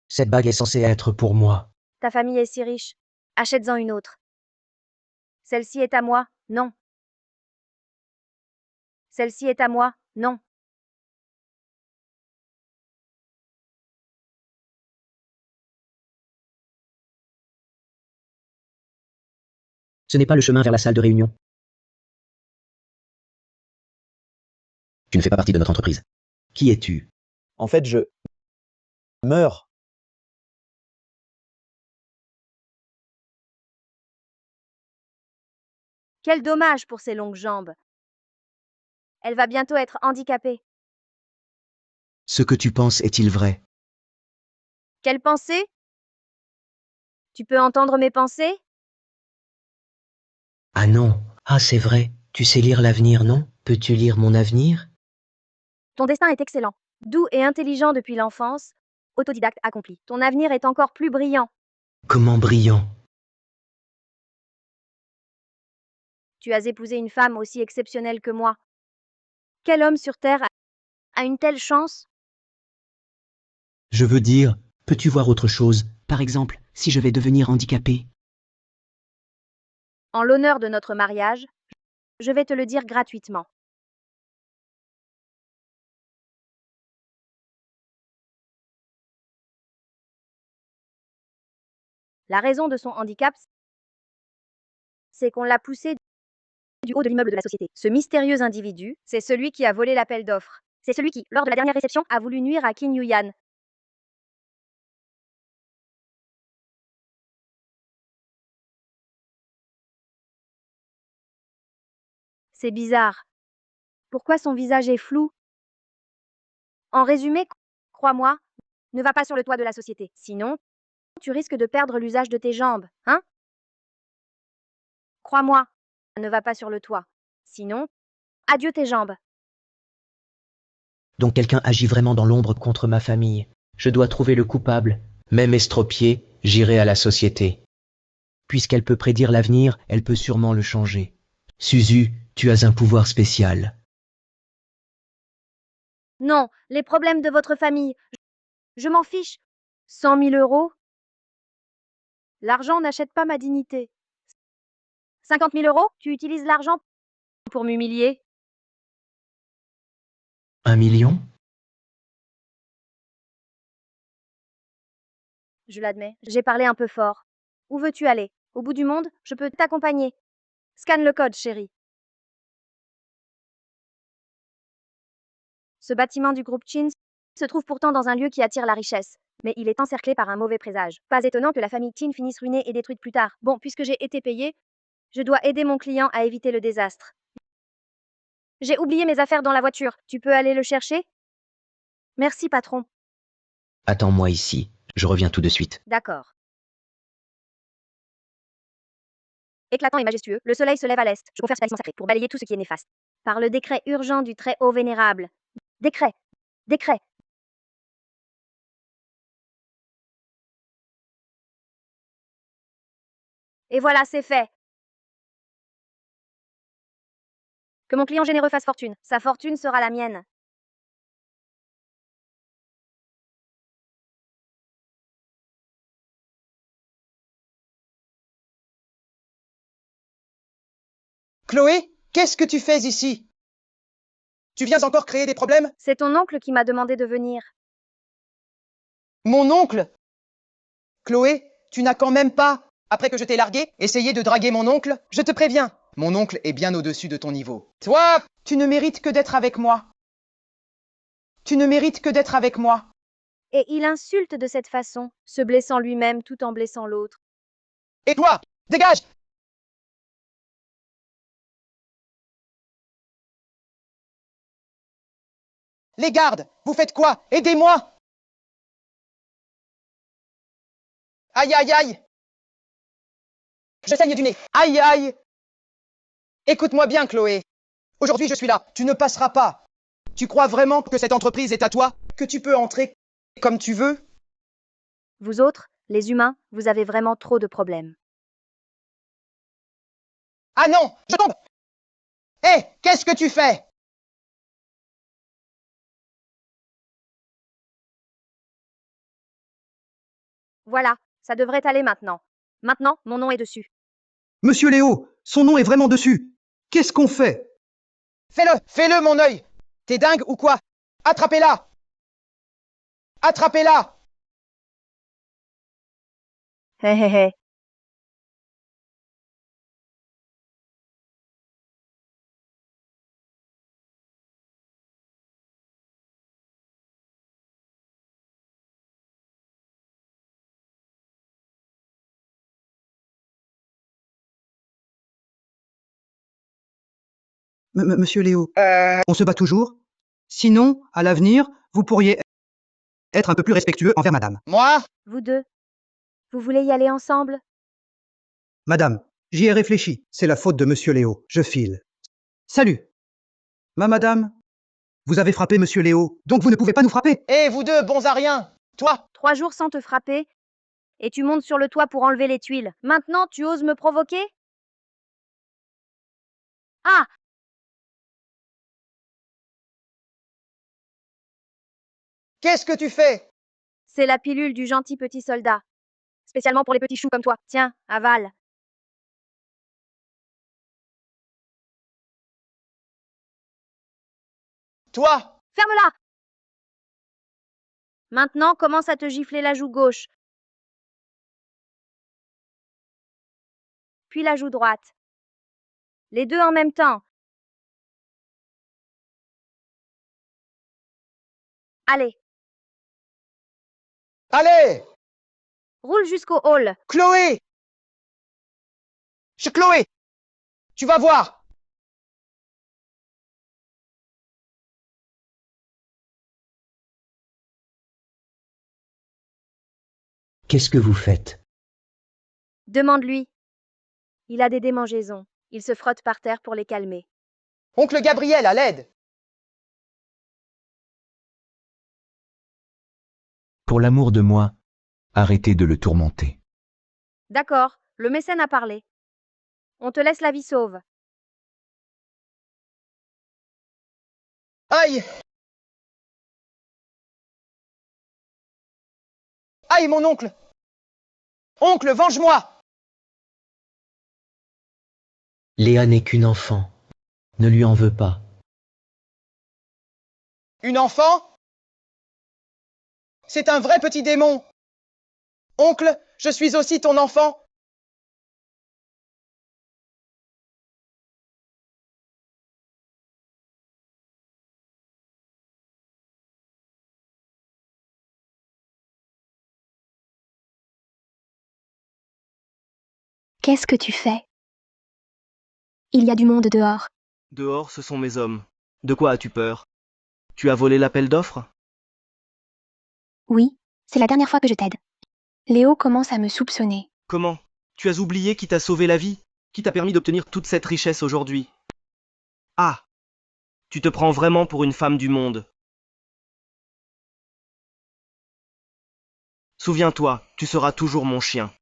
Cette bague est censée être pour moi. Ta famille est si riche. Achète-en une autre. Celle-ci est à moi, non. Celle-ci est à moi, non. Ce n'est pas le chemin vers la salle de réunion. Tu ne fais pas partie de notre entreprise. Qui es-tu? En fait, je meurs. Quel dommage pour ses longues jambes. Elle va bientôt être handicapée. Ce que tu penses est-il vrai? Quelle pensée? Tu peux entendre mes pensées? Ah non. Ah, c'est vrai. Tu sais lire l'avenir, non? Peux-tu lire mon avenir? Ton destin est excellent. Doux et intelligent depuis l'enfance. Autodidacte accompli. Ton avenir est encore plus brillant. Comment brillant? Tu as épousé une femme aussi exceptionnelle que moi. Quel homme sur Terre a une telle chance? Je veux dire, peux-tu voir autre chose? Par exemple, si je vais devenir handicapé. En l'honneur de notre mariage, je vais te le dire gratuitement. La raison de son handicap, c'est qu'on l'a poussé du haut de l'immeuble de la société. Ce mystérieux individu, c'est celui qui a volé l'appel d'offres. C'est celui qui, lors de la dernière réception, a voulu nuire à Qin Yuyan. C'est bizarre. Pourquoi son visage est flou? En résumé, crois-moi, ne va pas sur le toit de la société. Sinon, tu risques de perdre l'usage de tes jambes, hein? Crois-moi, ne va pas sur le toit. Sinon, adieu tes jambes. Donc quelqu'un agit vraiment dans l'ombre contre ma famille. Je dois trouver le coupable. Même estropié, j'irai à la société. Puisqu'elle peut prédire l'avenir, elle peut sûrement le changer. Suzu, tu as un pouvoir spécial. Non, les problèmes de votre famille, je m'en fiche. 100 000 euros? L'argent n'achète pas ma dignité. 50 000 euros? Tu utilises l'argent pour m'humilier? 1 million? Je l'admets, j'ai parlé un peu fort. Où veux-tu aller? Au bout du monde? Je peux t'accompagner. Scanne le code, chérie. Ce bâtiment du groupe Chin se trouve pourtant dans un lieu qui attire la richesse. Mais il est encerclé par un mauvais présage. Pas étonnant que la famille Chin finisse ruinée et détruite plus tard. Bon, puisque j'ai été payée, je dois aider mon client à éviter le désastre. J'ai oublié mes affaires dans la voiture. Tu peux aller le chercher? Merci, patron. Attends-moi ici. Je reviens tout de suite. D'accord. Éclatant et majestueux, le soleil se lève à l'est. Je confère ce talisman sacré pour balayer tout ce qui est néfaste. Par le décret urgent du très haut vénérable. Décret. Décret. Et voilà, c'est fait. Que mon client généreux fasse fortune. Sa fortune sera la mienne. Chloé, qu'est-ce que tu fais ici? Tu viens encore créer des problèmes? C'est ton oncle qui m'a demandé de venir. Mon oncle? Chloé, tu n'as quand même pas, après que je t'ai largué, essayé de draguer mon oncle? Je te préviens, mon oncle est bien au-dessus de ton niveau. Toi, tu ne mérites que d'être avec moi. Tu ne mérites que d'être avec moi. Et il insulte de cette façon, se blessant lui-même tout en blessant l'autre. Et toi, dégage! Les gardes, vous faites quoi? Aidez-moi! Aïe, aïe, aïe! Je saigne du nez. Aïe, aïe! Écoute-moi bien, Chloé. Aujourd'hui, je suis là. Tu ne passeras pas. Tu crois vraiment que cette entreprise est à toi? Que tu peux entrer comme tu veux? Vous autres, les humains, vous avez vraiment trop de problèmes. Ah non, je tombe! Hé, qu'est-ce que tu fais? Voilà, ça devrait aller maintenant. Maintenant, mon nom est dessus. Monsieur Léo, son nom est vraiment dessus. Qu'est-ce qu'on fait? Fais-le, fais-le, mon œil! T'es dingue ou quoi? Attrapez-la! Attrapez-la! Hé hé hé. Monsieur Léo, on se bat toujours? Sinon, à l'avenir, vous pourriez être un peu plus respectueux envers madame. Moi? Vous deux, vous voulez y aller ensemble? Madame, j'y ai réfléchi. C'est la faute de monsieur Léo. Je file. Salut. Madame, vous avez frappé monsieur Léo, donc vous ne pouvez pas nous frapper. Eh, vous deux, bons à rien! Toi! 3 jours sans te frapper, et tu montes sur le toit pour enlever les tuiles. Maintenant, tu oses me provoquer? Ah! Qu'est-ce que tu fais? C'est la pilule du gentil petit soldat. Spécialement pour les petits choux comme toi. Tiens, avale. Toi! Ferme-la! Maintenant, commence à te gifler la joue gauche. Puis la joue droite. Les deux en même temps. Allez, Allez! roule jusqu'au hall. Chloé! Chloé! Tu vas voir! Qu'est-ce que vous faites? Demande-lui. Il a des démangeaisons. Il se frotte par terre pour les calmer. Oncle Gabriel, à l'aide! Pour l'amour de moi, arrêtez de le tourmenter. D'accord, le mécène a parlé. On te laisse la vie sauve. Aïe! Aïe, mon oncle! Oncle, venge-moi! Léa n'est qu'une enfant. Ne lui en veux pas. Une enfant? C'est un vrai petit démon! Oncle, je suis aussi ton enfant! Qu'est-ce que tu fais? Il y a du monde dehors. Dehors, ce sont mes hommes. De quoi as-tu peur? Tu as volé l'appel d'offres? Oui, c'est la dernière fois que je t'aide. Léo commence à me soupçonner. Comment? Tu as oublié qui t'a sauvé la vie? Qui t'a permis d'obtenir toute cette richesse aujourd'hui? Ah! Tu te prends vraiment pour une femme du monde. Souviens-toi, tu seras toujours mon chien.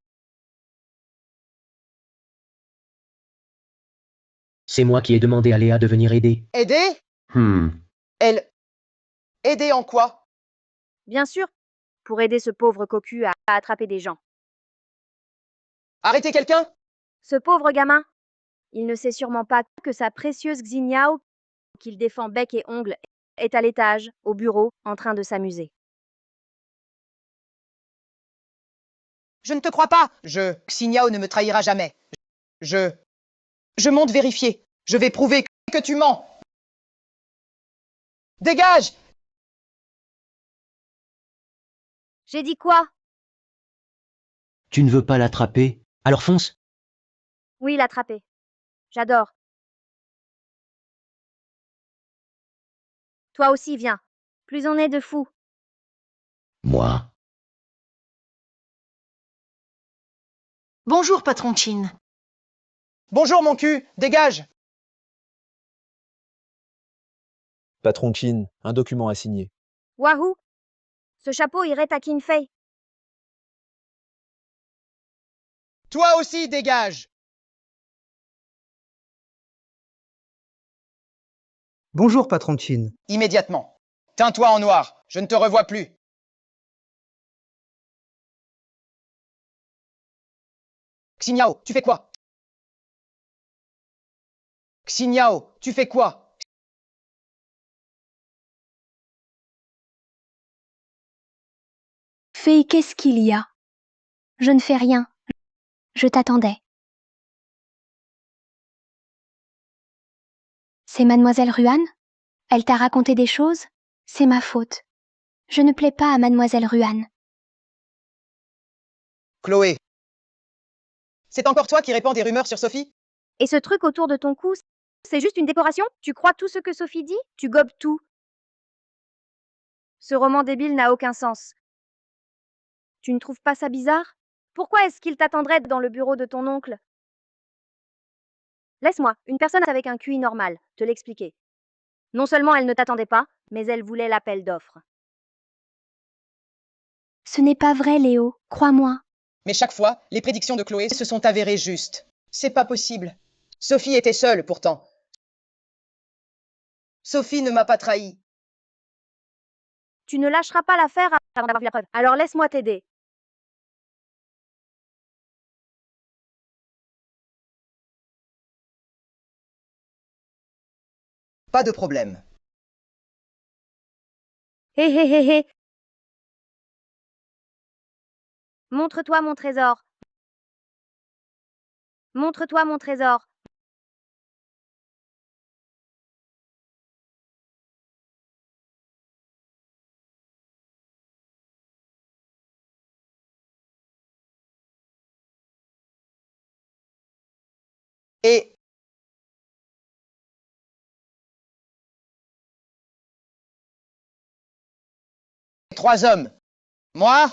C'est moi qui ai demandé à Léa de venir aider. Aider? Elle... Aider en quoi? Bien sûr, pour aider ce pauvre cocu à attraper des gens. Arrêter quelqu'un? Ce pauvre gamin, il ne sait sûrement pas que sa précieuse Xinyao, qu'il défend bec et ongles, est à l'étage, au bureau, en train de s'amuser. Je ne te crois pas! Xinyao ne me trahira jamais. Je monte vérifier. Je vais prouver que tu mens. Dégage! J'ai dit quoi? Tu ne veux pas l'attraper? Alors fonce! Oui, l'attraper. J'adore. Toi aussi, viens. Plus on est de fous. Moi? Bonjour, patron Chin. Bonjour mon cul, dégage! Patron Chin, un document à signer. Wahoo! Ce chapeau irait à Qin Fei. Toi aussi, dégage! Bonjour, patron Chin. Immédiatement. Teins-toi en noir, je ne te revois plus. Xinyao, tu fais quoi? Xinyao, tu fais quoi? Fei, qu'est-ce qu'il y a? Je ne fais rien. Je t'attendais. C'est mademoiselle Ruan? Elle t'a raconté des choses? C'est ma faute. Je ne plais pas à mademoiselle Ruan. Chloé. C'est encore toi qui répands des rumeurs sur Sophie? Et ce truc autour de ton cou, C'est juste une décoration? Tu crois tout ce que Sophie dit? Tu gobes tout. Ce roman débile n'a aucun sens. Tu ne trouves pas ça bizarre? Pourquoi est-ce qu'il t'attendrait dans le bureau de ton oncle? Laisse-moi, une personne avec un QI normal, te l'expliquer. Non seulement elle ne t'attendait pas, mais elle voulait l'appel d'offres. Ce n'est pas vrai, Léo, crois-moi. Mais chaque fois, les prédictions de Chloé se sont avérées justes. C'est pas possible. Sophie était seule, pourtant. Sophie ne m'a pas trahi. Tu ne lâcheras pas l'affaire avant d'avoir vu la preuve. Alors laisse-moi t'aider. Pas de problème. Hé hé hé hé. Montre-toi mon trésor. Montre-toi mon trésor. Et... trois hommes. Moi?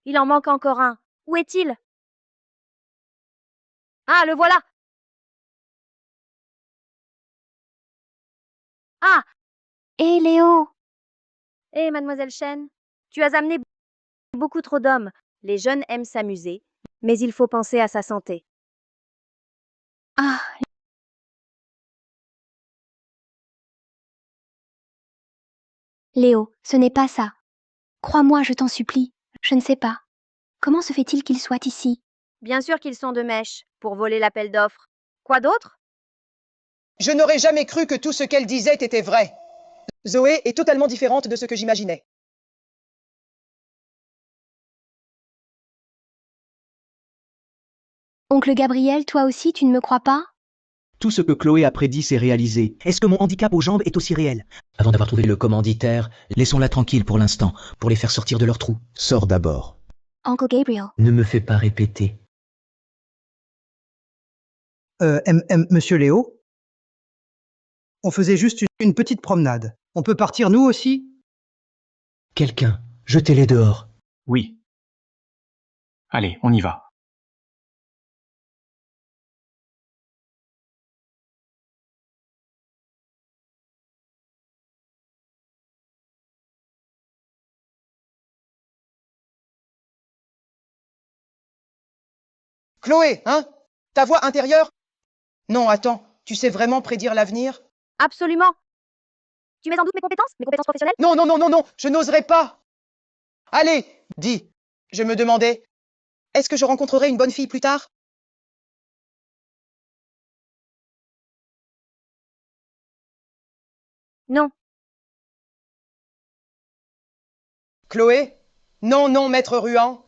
Il en manque encore un. Où est-il? Ah, le voilà! Ah! Hé, Léo! Hé, mademoiselle Chen, tu as amené beaucoup trop d'hommes. Les jeunes aiment s'amuser, mais il faut penser à sa santé. Ah! Léo, ce n'est pas ça. Crois-moi, je t'en supplie. Je ne sais pas. Comment se fait-il qu'ils soient ici? Bien sûr qu'ils sont de mèche, pour voler l'appel d'offres. Quoi d'autre? Je n'aurais jamais cru que tout ce qu'elle disait était vrai. Zoé est totalement différente de ce que j'imaginais. Oncle Gabriel, toi aussi, tu ne me crois pas? Tout ce que Chloé a prédit s'est réalisé. Est-ce que mon handicap aux jambes est aussi réel? Avant d'avoir trouvé le commanditaire, laissons-la tranquille pour l'instant, pour les faire sortir de leur trou. Sors d'abord. Oncle Gabriel. Ne me fais pas répéter. Monsieur Léo? On faisait juste une petite promenade. On peut partir nous aussi? Quelqu'un, jetez-les dehors. Oui. Allez, on y va. Chloé, hein? Ta voix intérieure? Non, attends, tu sais vraiment prédire l'avenir? Absolument. Tu mets en doute mes compétences professionnelles? Non, non, non, non, non, je n'oserais pas. Allez, dis. Je me demandais, est-ce que je rencontrerai une bonne fille plus tard? Non. Chloé? Non, non, maître Ruan.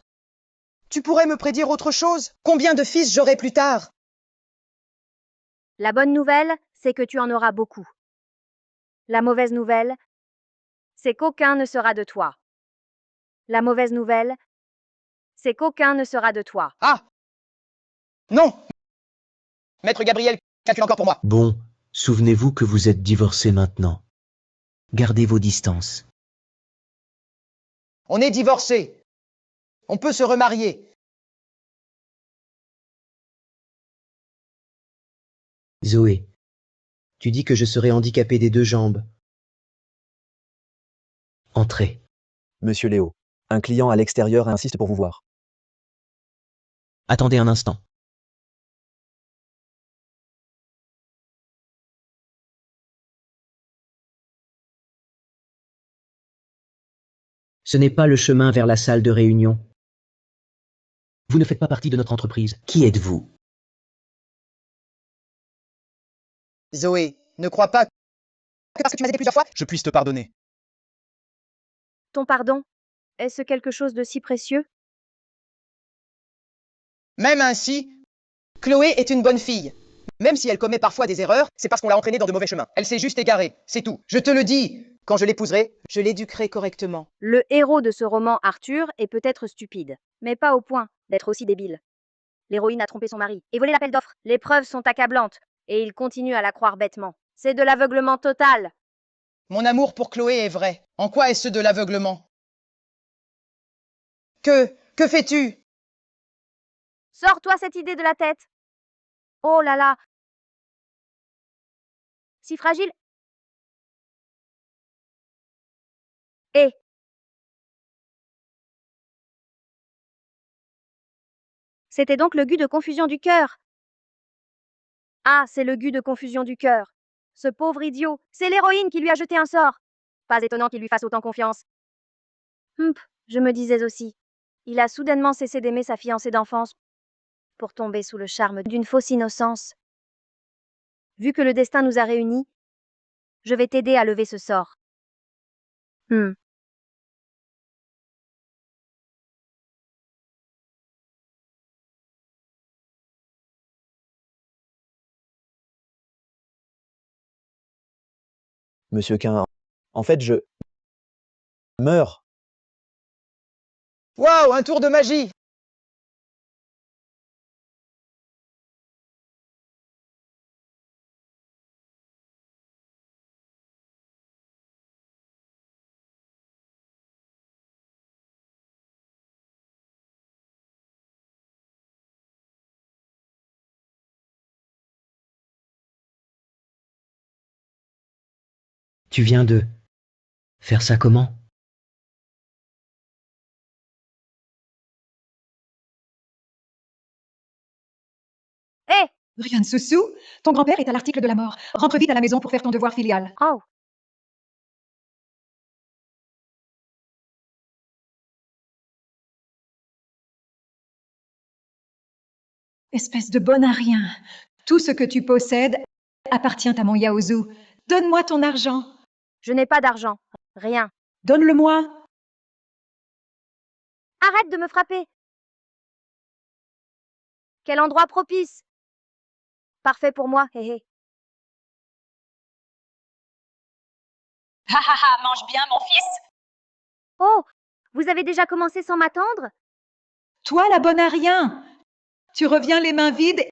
Tu pourrais me prédire autre chose? Combien de fils j'aurai plus tard? La bonne nouvelle, c'est que tu en auras beaucoup. La mauvaise nouvelle, c'est qu'aucun ne sera de toi. La mauvaise nouvelle, c'est qu'aucun ne sera de toi. Ah! Non! Maître Gabriel, calcule encore pour moi. Bon, souvenez-vous que vous êtes divorcés maintenant. Gardez vos distances. On est divorcés. On peut se remarier. Zoé, tu dis que je serai handicapé des deux jambes. Entrez. Monsieur Léo, un client à l'extérieur insiste pour vous voir. Attendez un instant. Ce n'est pas le chemin vers la salle de réunion. Vous ne faites pas partie de notre entreprise. Qui êtes-vous? Zoé, ne crois pas que parce que tu m'as aidé plusieurs fois, Je puisse te pardonner. Ton pardon, est-ce quelque chose de si précieux? même ainsi, Chloé est une bonne fille. Même si elle commet parfois des erreurs, c'est parce qu'on l'a entraînée dans de mauvais chemins. Elle s'est juste égarée, c'est tout. Je te le dis, quand je l'épouserai, je l'éduquerai correctement. Le héros de ce roman, Arthur, est peut-être stupide, mais pas au point d'être aussi débile. L'héroïne a trompé son mari et volé l'appel d'offres. Les preuves sont accablantes. Et il continue à la croire bêtement. C'est de l'aveuglement total. Mon amour pour Chloé est vrai. En quoi est-ce de l'aveuglement? Que fais-tu? Sors-toi cette idée de la tête. Oh là là. Si fragile. Et c'était donc le gu de confusion du cœur. Ah, c'est le gu de confusion du cœur. Ce pauvre idiot, c'est l'héroïne qui lui a jeté un sort. Pas étonnant qu'il lui fasse autant confiance. Je me disais aussi. Il a soudainement cessé d'aimer sa fiancée d'enfance pour tomber sous le charme d'une fausse innocence. Vu que le destin nous a réunis, je vais t'aider à lever ce sort. Monsieur Quin, en fait, je meurs. Waouh, un tour de magie! Tu viens de faire ça comment? Hé! Rien de sous. Ton grand-père est à l'article de la mort. Rentre vite à la maison pour faire ton devoir filial. Oh! Espèce de bon à rien. Tout ce que tu possèdes appartient à mon Yaozu. Donne-moi ton argent. Je n'ai pas d'argent. Rien. Donne-le-moi. Arrête de me frapper. Quel endroit propice. Parfait pour moi, hé hé. Ha ha ha, mange bien, mon fils. Oh! Vous avez déjà commencé sans m'attendre? Toi, la bonne à rien. Tu reviens les mains vides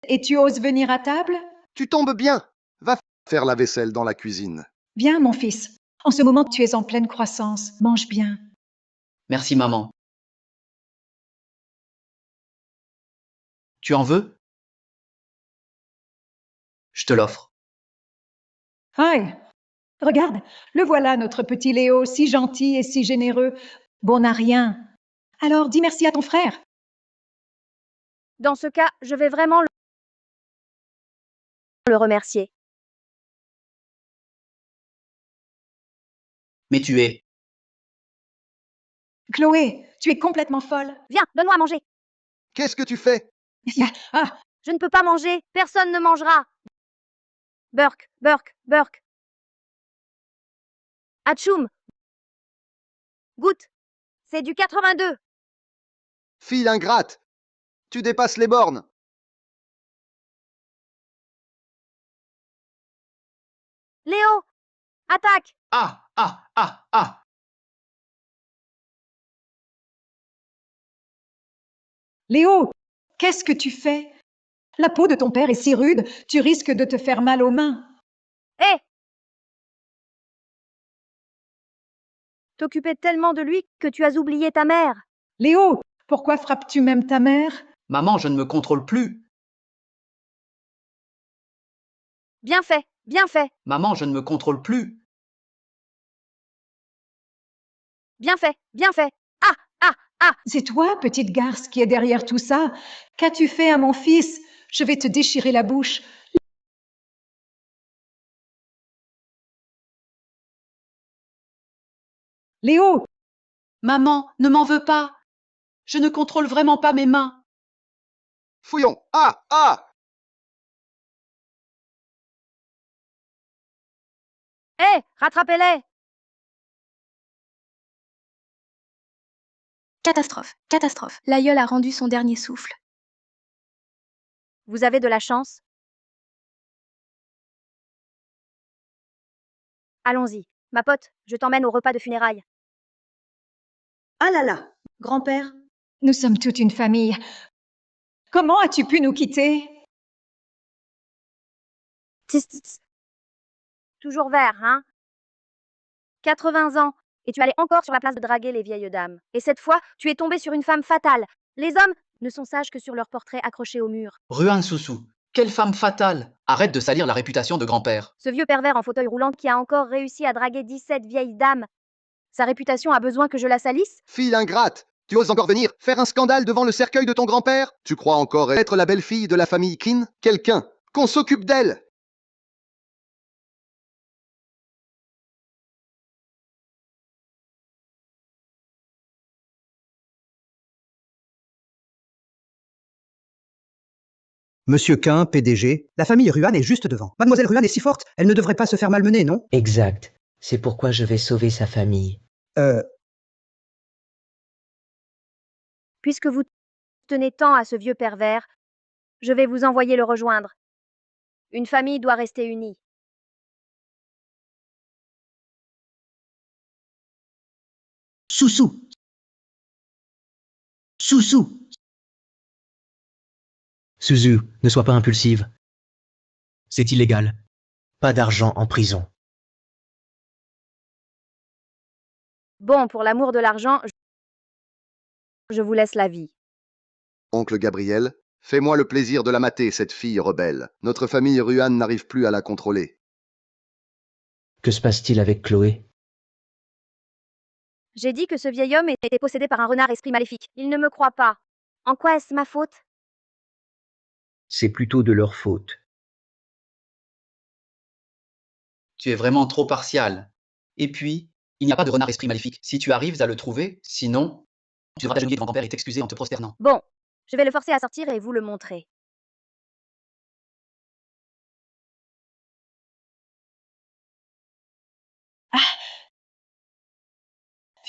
et tu oses venir à table? Tu tombes bien. Va faire la vaisselle dans la cuisine. Bien, mon fils. En ce moment, tu es en pleine croissance. Mange bien. Merci, maman. Tu en veux? Je te l'offre. Aïe! Regarde, le voilà, notre petit Léo, si gentil et si généreux. Bon à rien. Alors, dis merci à ton frère. Dans ce cas, je vais vraiment le remercier. Mais tu es. Chloé, tu es complètement folle. Viens, donne-moi à manger. Qu'est-ce que tu fais? Ah, Je ne peux pas manger. Personne ne mangera. Burk, Burk, Burk. Atchoum. Goûte. C'est du 82. Fille ingrate. Tu dépasses les bornes. Léo, attaque. Ah, ah, ah, ah. Léo, qu'est-ce que tu fais? La peau de ton père est si rude, tu risques de te faire mal aux mains. Hé! T'occupais tellement de lui que tu as oublié ta mère. Léo, pourquoi frappes-tu même ta mère? Maman, je ne me contrôle plus. Bien fait, bien fait, Maman, je ne me contrôle plus. bien fait, bien fait. Ah, ah, ah. C'est toi, petite garce, qui est derrière tout ça. Qu'as-tu fait à mon fils? Je vais te déchirer la bouche. Léo! Maman, ne m'en veux pas. Je ne contrôle vraiment pas mes mains. Fouillons. Ah, ah. Hé, rattrapez-les. Catastrophe, catastrophe. L'aïeul a rendu son dernier souffle. Vous avez de la chance. Allons-y. Ma pote, je t'emmène au repas de funérailles. Ah là là, grand-père. Nous sommes toute une famille. Comment as-tu pu nous quitter? Tss, tss, tss. Toujours vert, hein? 80 ans, et tu allais encore sur la place de draguer les vieilles dames. Et cette fois, tu es tombé sur une femme fatale. Les hommes ne sont sages que sur leurs portraits accrochés au mur. Ruan Soussou, quelle femme fatale! Arrête de salir la réputation de grand-père. Ce vieux pervers en fauteuil roulant qui a encore réussi à draguer 17 vieilles dames. Sa réputation a besoin que je la salisse? Fille ingrate! Tu oses encore venir faire un scandale devant le cercueil de ton grand-père? Tu crois encore être la belle-fille de la famille Kin? Quelqu'un! Qu'on s'occupe d'elle! Monsieur Quin, PDG, la famille Ruan est juste devant. Mademoiselle Ruan est si forte, elle ne devrait pas se faire malmener, non? Exact. C'est pourquoi je vais sauver sa famille. Puisque vous tenez tant à ce vieux pervers, je vais vous envoyer le rejoindre. Une famille doit rester unie. Soussou! Soussou! Suzu, ne sois pas impulsive. C'est illégal. Pas d'argent en prison. Bon, pour l'amour de l'argent, je vous laisse la vie. Oncle Gabriel, fais-moi le plaisir de la mater, cette fille rebelle. Notre famille Ruan n'arrive plus à la contrôler. Que se passe-t-il avec Chloé? J'ai dit que ce vieil homme était possédé par un renard esprit maléfique. Il ne me croit pas. En quoi est-ce ma faute? C'est plutôt de leur faute. Tu es vraiment trop partial. Et puis, il n'y a pas de renard esprit maléfique. Si tu arrives à le trouver, sinon, tu devras t'agenouiller devant grand-père et t'excuser en te prosternant. Bon, je vais le forcer à sortir et vous le montrer.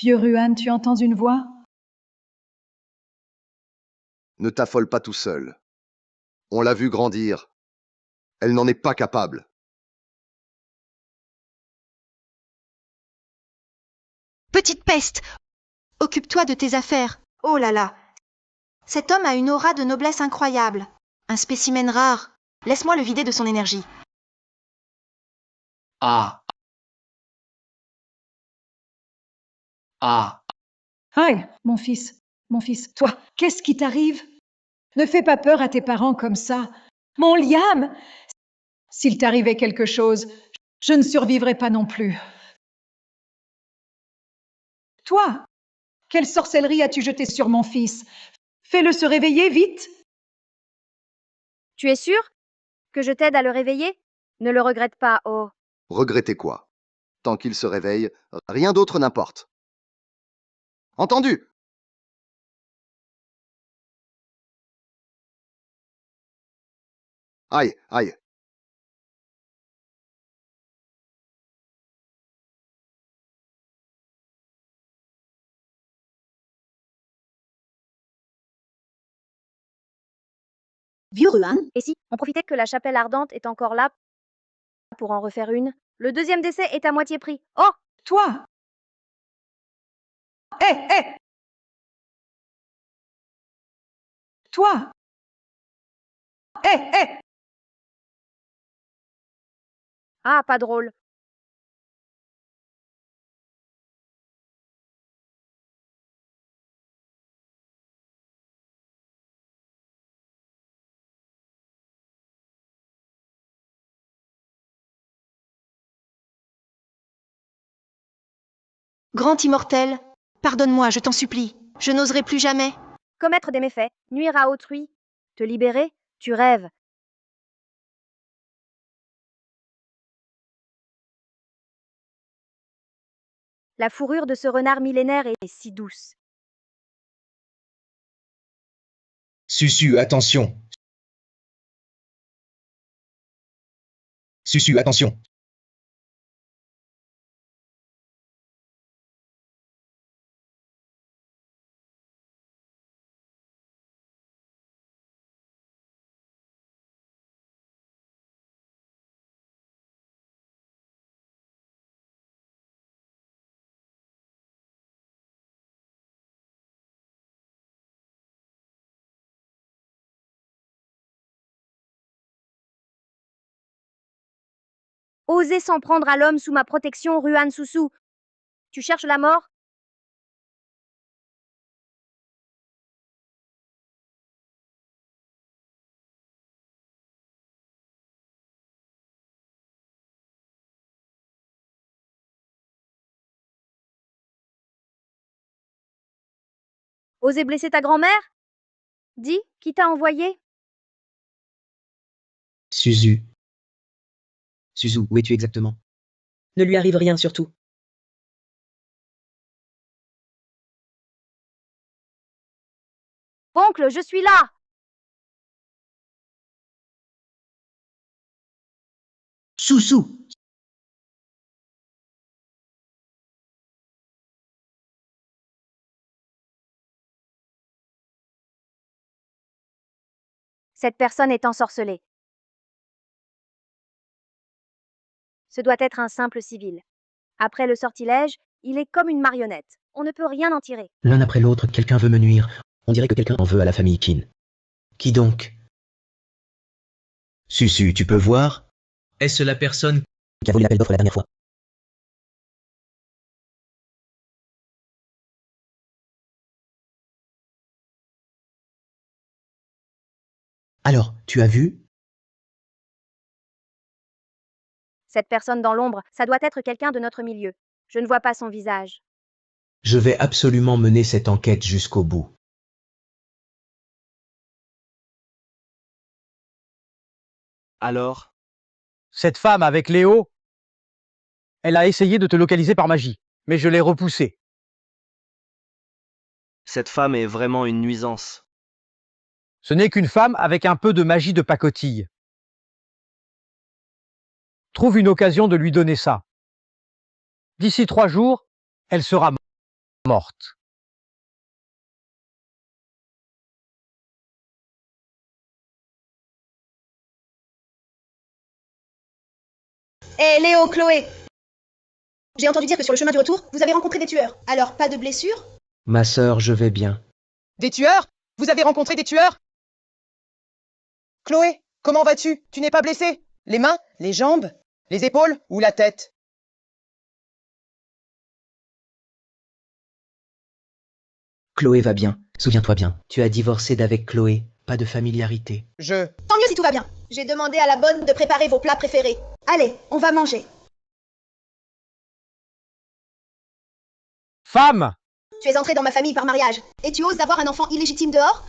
Vieux Ruan, tu entends une voix? Ne t'affole pas tout seul. On l'a vu grandir. Elle n'en est pas capable. Petite peste! Occupe-toi de tes affaires. Oh là là! Cet homme a une aura de noblesse incroyable. Un spécimen rare. Laisse-moi le vider de son énergie. Ah. Ah. Aïe, mon fils, toi, qu'est-ce qui t'arrive? Ne fais pas peur à tes parents comme ça. Mon Liam! S'il t'arrivait quelque chose, je ne survivrais pas non plus. Toi, quelle sorcellerie as-tu jetée sur mon fils? Fais-le se réveiller vite! Tu es sûr que je t'aide à le réveiller? Ne le regrette pas, oh. Regretter quoi? Tant qu'il se réveille, rien d'autre n'importe. Entendu? Aïe, aïe. Vieux Ruan? Et si on profitait que la chapelle ardente est encore là pour en refaire une? Le deuxième décès est à moitié prix. Oh! Toi! Hé! Toi! Hé! Ah, pas drôle. Grand immortel, pardonne-moi, je t'en supplie. Je n'oserai plus jamais. Commettre des méfaits, nuire à autrui, te libérer, tu rêves. La fourrure de ce renard millénaire est si douce. Susu, attention! Susu, attention! Oser s'en prendre à l'homme sous ma protection, Ruan Soussou. Tu cherches la mort? Oser blesser ta grand-mère? Dis, qui t'a envoyé? Suzu. Suzu, où es-tu exactement? Ne lui arrive rien surtout. Oncle, je suis là! Soussou! Cette personne est ensorcelée. Ce doit être un simple civil. Après le sortilège, il est comme une marionnette. On ne peut rien en tirer. L'un après l'autre, quelqu'un veut me nuire. On dirait que quelqu'un en veut à la famille Kin. Qui donc? Susu, tu peux voir? Est-ce la personne Qui a volé l'appel d'offres la dernière fois? Alors, tu as vu? Cette personne dans l'ombre, ça doit être quelqu'un de notre milieu. Je ne vois pas son visage. Je vais absolument mener cette enquête jusqu'au bout. Alors? Cette femme avec Léo, elle a essayé de te localiser par magie, mais je l'ai repoussée. Cette femme est vraiment une nuisance. Ce n'est qu'une femme avec un peu de magie de pacotille. Trouve une occasion de lui donner ça. D'ici 3 jours, elle sera morte. Hé, Léo, Chloé! J'ai entendu dire que sur le chemin du retour, vous avez rencontré des tueurs. Alors, pas de blessures? Ma sœur, je vais bien. Des tueurs? Vous avez rencontré des tueurs? Chloé, comment vas-tu? Tu n'es pas blessée? Les mains? Les jambes? Les épaules? Ou la tête? Chloé va bien. Souviens-toi bien. Tu as divorcé d'avec Chloé. Pas de familiarité. Tant mieux si tout va bien. J'ai demandé à la bonne de préparer vos plats préférés. Allez, on va manger. Femme! Tu es entrée dans ma famille par mariage, et tu oses avoir un enfant illégitime dehors?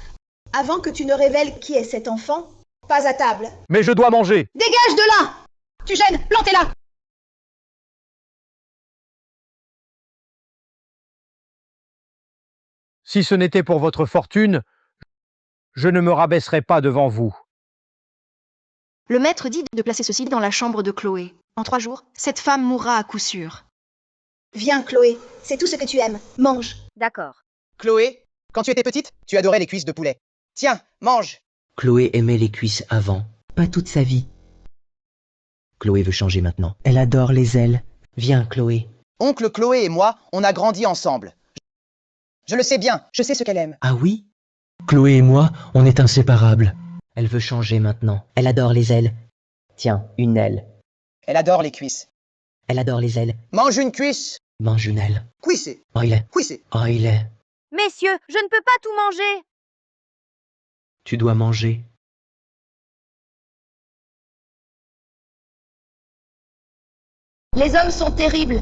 Avant que tu ne révèles qui est cet enfant, pas à table. Mais je dois manger. Dégage de là! Tu gênes, plantez-la! Si ce n'était pour votre fortune, je ne me rabaisserais pas devant vous. Le maître dit de placer ceci dans la chambre de Chloé. En 3 jours, cette femme mourra à coup sûr. Viens, Chloé, c'est tout ce que tu aimes. Mange. D'accord. Chloé, quand tu étais petite, tu adorais les cuisses de poulet. Tiens, mange. Chloé aimait les cuisses avant. Pas toute sa vie. Chloé veut changer maintenant. Elle adore les ailes. Viens, Chloé. Oncle Chloé et moi, on a grandi ensemble. Je le sais bien, je sais ce qu'elle aime. Ah oui? Chloé et moi, on est inséparables. Elle veut changer maintenant. Elle adore les ailes. Tiens, une aile. Elle adore les cuisses. Elle adore les ailes. Mange une cuisse. Mange une aile. Cuissez. Oh, il est. Cuissez. Oh, il est. Messieurs, je ne peux pas tout manger. Tu dois manger. Les hommes sont terribles.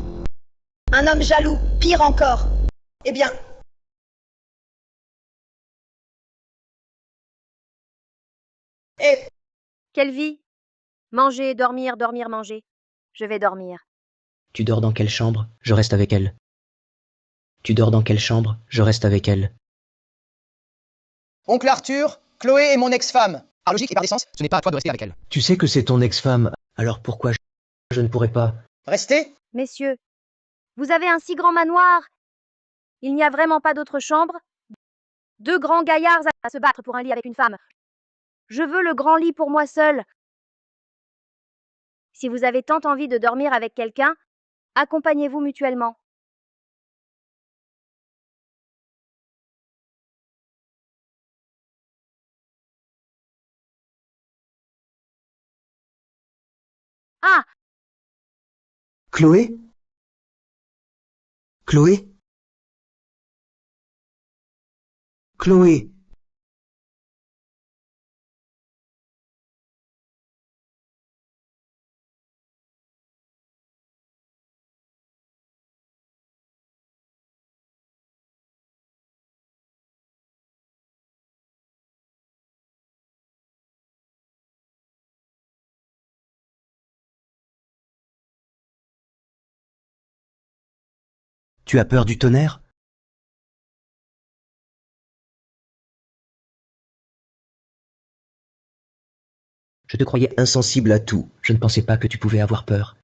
Un homme jaloux, pire encore. Eh bien... Eh, Quelle vie? Manger, dormir, dormir, manger. Je vais dormir. Tu dors dans quelle chambre? Je reste avec elle. Tu dors dans quelle chambre? Je reste avec elle. Oncle Arthur, Chloé est mon ex-femme. Par logique et par décence, ce n'est pas à toi de rester avec elle. Tu sais que c'est ton ex-femme. Alors pourquoi je ne pourrais pas? Restez. Messieurs, vous avez un si grand manoir. Il n'y a vraiment pas d'autre chambre? 2 grands gaillards à se battre pour un lit avec une femme. Je veux le grand lit pour moi seul. Si vous avez tant envie de dormir avec quelqu'un, accompagnez-vous mutuellement. Ah! Chloé? Chloé? Chloé? Tu as peur du tonnerre? Je te croyais insensible à tout. Je ne pensais pas que tu pouvais avoir peur.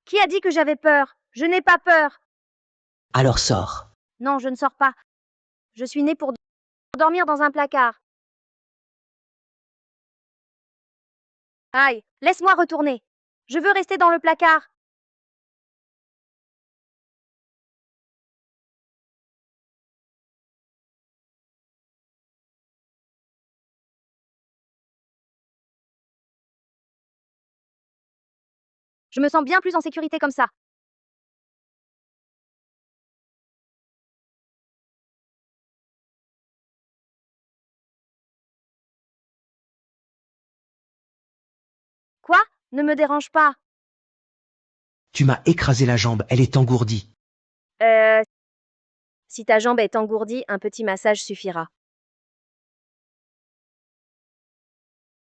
Qui a dit que j'avais peur? Je n'ai pas peur. Alors sors. Non, je ne sors pas. Je suis née pour dormir dans un placard. Aïe, laisse-moi retourner. Je veux rester dans le placard. Je me sens bien plus en sécurité comme ça. Quoi? Ne me dérange pas. Tu m'as écrasé la jambe, elle est engourdie. Si ta jambe est engourdie, un petit massage suffira.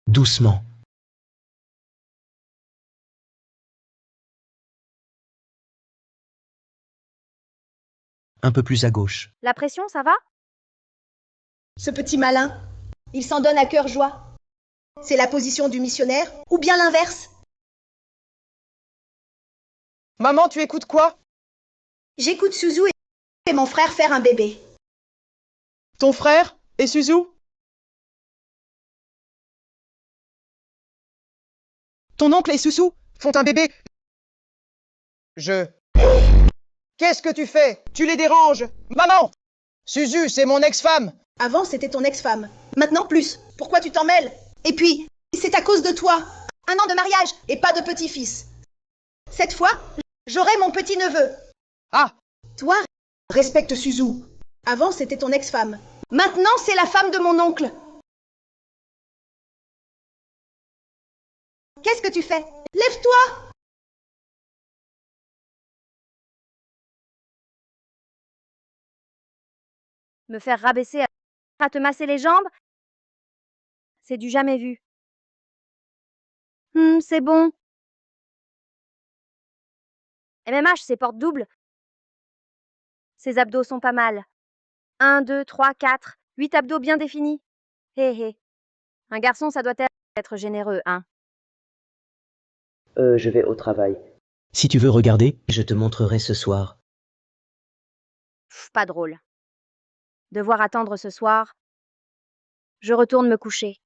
Doucement. Un peu plus à gauche. La pression, ça va? Ce petit malin, il s'en donne à cœur joie. C'est la position du missionnaire, ou bien l'inverse? Maman, tu écoutes quoi? J'écoute Suzu et mon frère faire un bébé. Ton frère et Suzu? Ton oncle et Suzu font un bébé? Qu'est-ce que tu fais? Tu les déranges! Maman! Suzu, c'est mon ex-femme! Avant, c'était ton ex-femme. Maintenant, plus. Pourquoi tu t'en mêles? Et puis, c'est à cause de toi. 1 an de mariage et pas de petit-fils. Cette fois, j'aurai mon petit-neveu. Ah! Toi, respecte Suzu. Avant, c'était ton ex-femme. Maintenant, c'est la femme de mon oncle. Qu'est-ce que tu fais? Lève-toi! Me faire rabaisser à te masser les jambes? C'est du jamais vu. C'est bon. MMH, c'est porte double. Ces abdos sont pas mal. 1, 2, 3, 4, 8 abdos bien définis. Hé hé. Un garçon, ça doit être généreux, hein. Je vais au travail. Si tu veux regarder, je te montrerai ce soir. Pas drôle. Devoir attendre ce soir. Je retourne me coucher.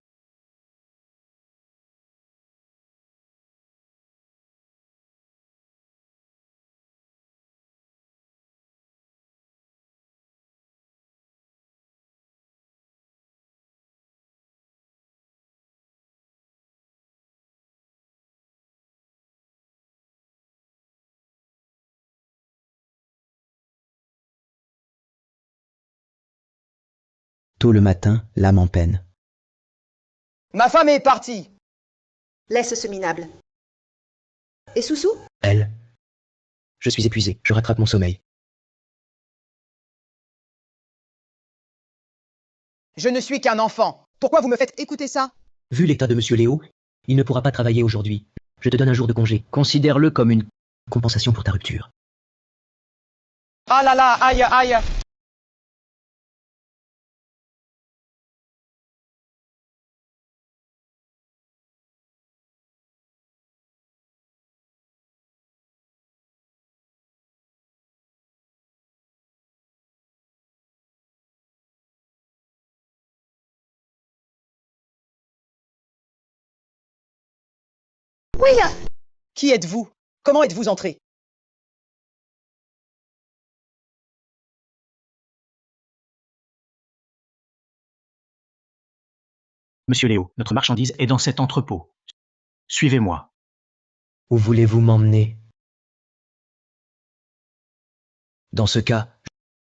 Tôt le matin, l'âme en peine. Ma femme est partie! Laisse ce minable. Et Soussou? Elle. Je suis épuisé, je rattrape mon sommeil. Je ne suis qu'un enfant. Pourquoi vous me faites écouter ça? Vu l'état de Monsieur Léo, il ne pourra pas travailler aujourd'hui. Je te donne un jour de congé. Considère-le comme une compensation pour ta rupture. Ah là là, aïe, aïe! Oui! Qui êtes-vous? Comment êtes-vous entré? Monsieur Léo, notre marchandise est dans cet entrepôt. Suivez-moi. Où voulez-vous m'emmener? Dans ce cas,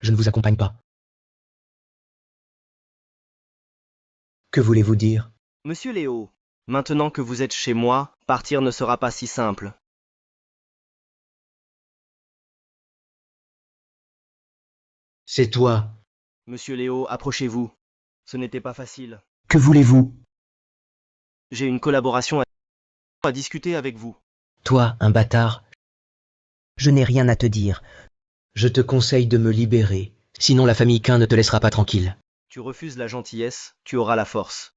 je ne vous accompagne pas. Que voulez-vous dire? Monsieur Léo, maintenant que vous êtes chez moi, partir ne sera pas si simple. C'est toi. Monsieur Léo, approchez-vous. Ce n'était pas facile. Que voulez-vous? J'ai une collaboration à discuter avec vous. Toi, un bâtard. Je n'ai rien à te dire. Je te conseille de me libérer, sinon la famille Quin ne te laissera pas tranquille. Tu refuses la gentillesse, tu auras la force.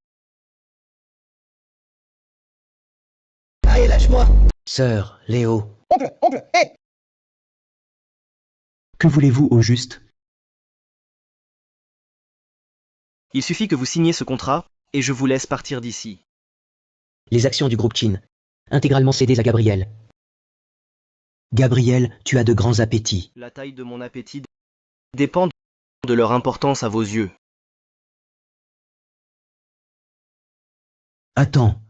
Allez, lâche-moi. Sœur, Léo, Oncle, hé! que voulez-vous au juste? Il suffit que vous signiez ce contrat, et je vous laisse partir d'ici. Les actions du groupe Qin, intégralement cédées à Gabriel. Gabriel, tu as de grands appétits. La taille de mon appétit dépend de leur importance à vos yeux. Attends.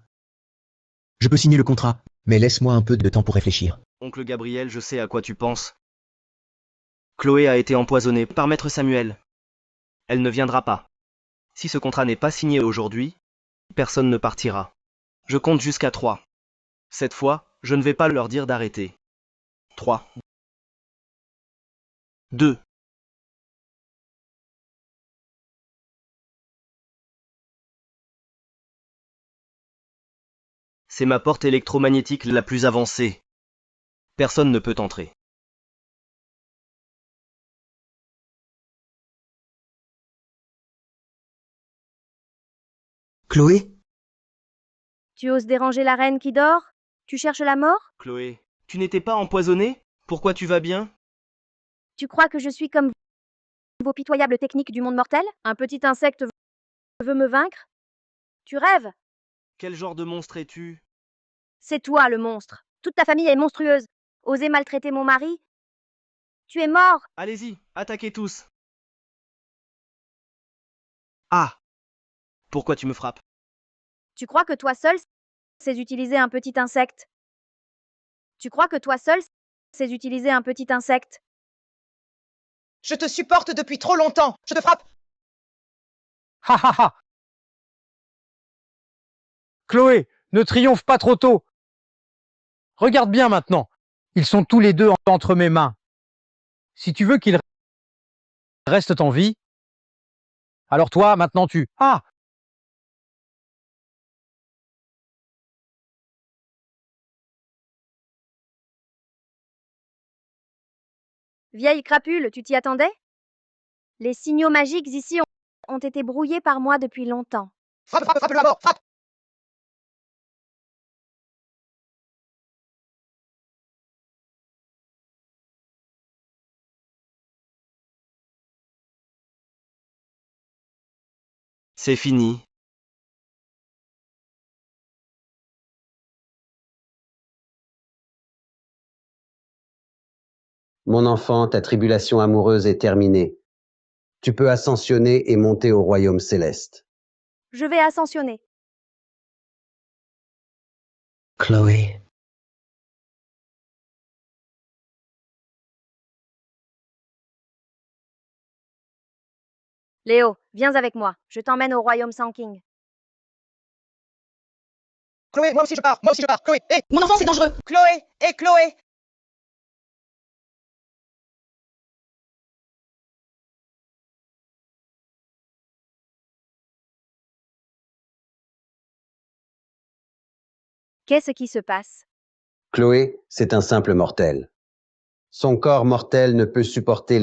Je peux signer le contrat, mais laisse-moi un peu de temps pour réfléchir. Oncle Gabriel, je sais à quoi tu penses. Chloé a été empoisonnée par Maître Samuel. Elle ne viendra pas. Si ce contrat n'est pas signé aujourd'hui, personne ne partira. Je compte jusqu'à 3. Cette fois, je ne vais pas leur dire d'arrêter. 3. 2. C'est ma porte électromagnétique la plus avancée. Personne ne peut entrer. Chloé? Tu oses déranger la reine qui dort? Tu cherches la mort? Chloé, tu n'étais pas empoisonnée? Pourquoi tu vas bien? Tu crois que je suis comme vos pitoyables techniques du monde mortel? Un petit insecte veut me vaincre? Tu rêves? Quel genre de monstre es-tu? C'est toi le monstre. Toute ta famille est monstrueuse. Oser maltraiter mon mari? Tu es mort. Allez-y, attaquez tous. Ah! Pourquoi tu me frappes? Tu crois que toi seul sais utiliser un petit insecte? Tu crois que toi seul sais utiliser un petit insecte? Je te supporte depuis trop longtemps. Je te frappe. Ha ha ha! Chloé, ne triomphe pas trop tôt. Regarde bien maintenant. Ils sont tous les deux entre mes mains. Si tu veux qu'ils restent en vie, alors toi, maintenant tu... Ah! Vieille crapule, tu t'y attendais? Les signaux magiques ici ont été brouillés par moi depuis longtemps. Frappe-le à mort, frappe! C'est fini. Mon enfant, ta tribulation amoureuse est terminée. Tu peux ascensionner et monter au royaume céleste. Je vais ascensionner. Chloé. Léo, viens avec moi. Je t'emmène au royaume Sand King. Chloé, moi aussi je pars. Chloé, hé! Mon enfant, c'est dangereux. Chloé, hé, Chloé! Qu'est-ce qui se passe? Chloé, c'est un simple mortel. Son corps mortel ne peut supporter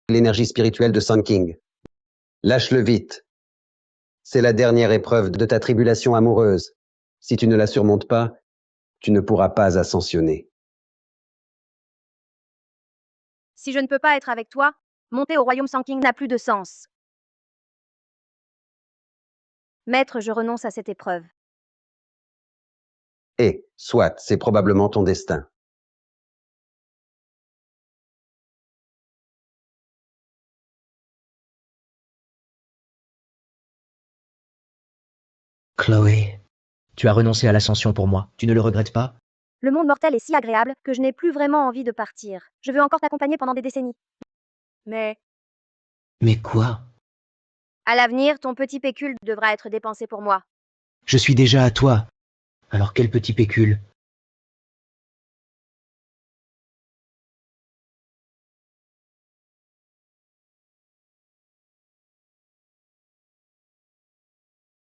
l'énergie spirituelle de Sun King. Lâche-le vite. C'est la dernière épreuve de ta tribulation amoureuse. Si tu ne la surmontes pas, tu ne pourras pas ascensionner. Si je ne peux pas être avec toi, monter au royaume Sand King n'a plus de sens. Maître, je renonce à cette épreuve. Et, soit, c'est probablement ton destin. Chloé, tu as renoncé à l'ascension pour moi. Tu ne le regrettes pas? Le monde mortel est si agréable que je n'ai plus vraiment envie de partir. Je veux encore t'accompagner pendant des décennies. Mais, Mais quoi? à l'avenir, ton petit pécule devra être dépensé pour moi. Je suis déjà à toi. Alors quel petit pécule?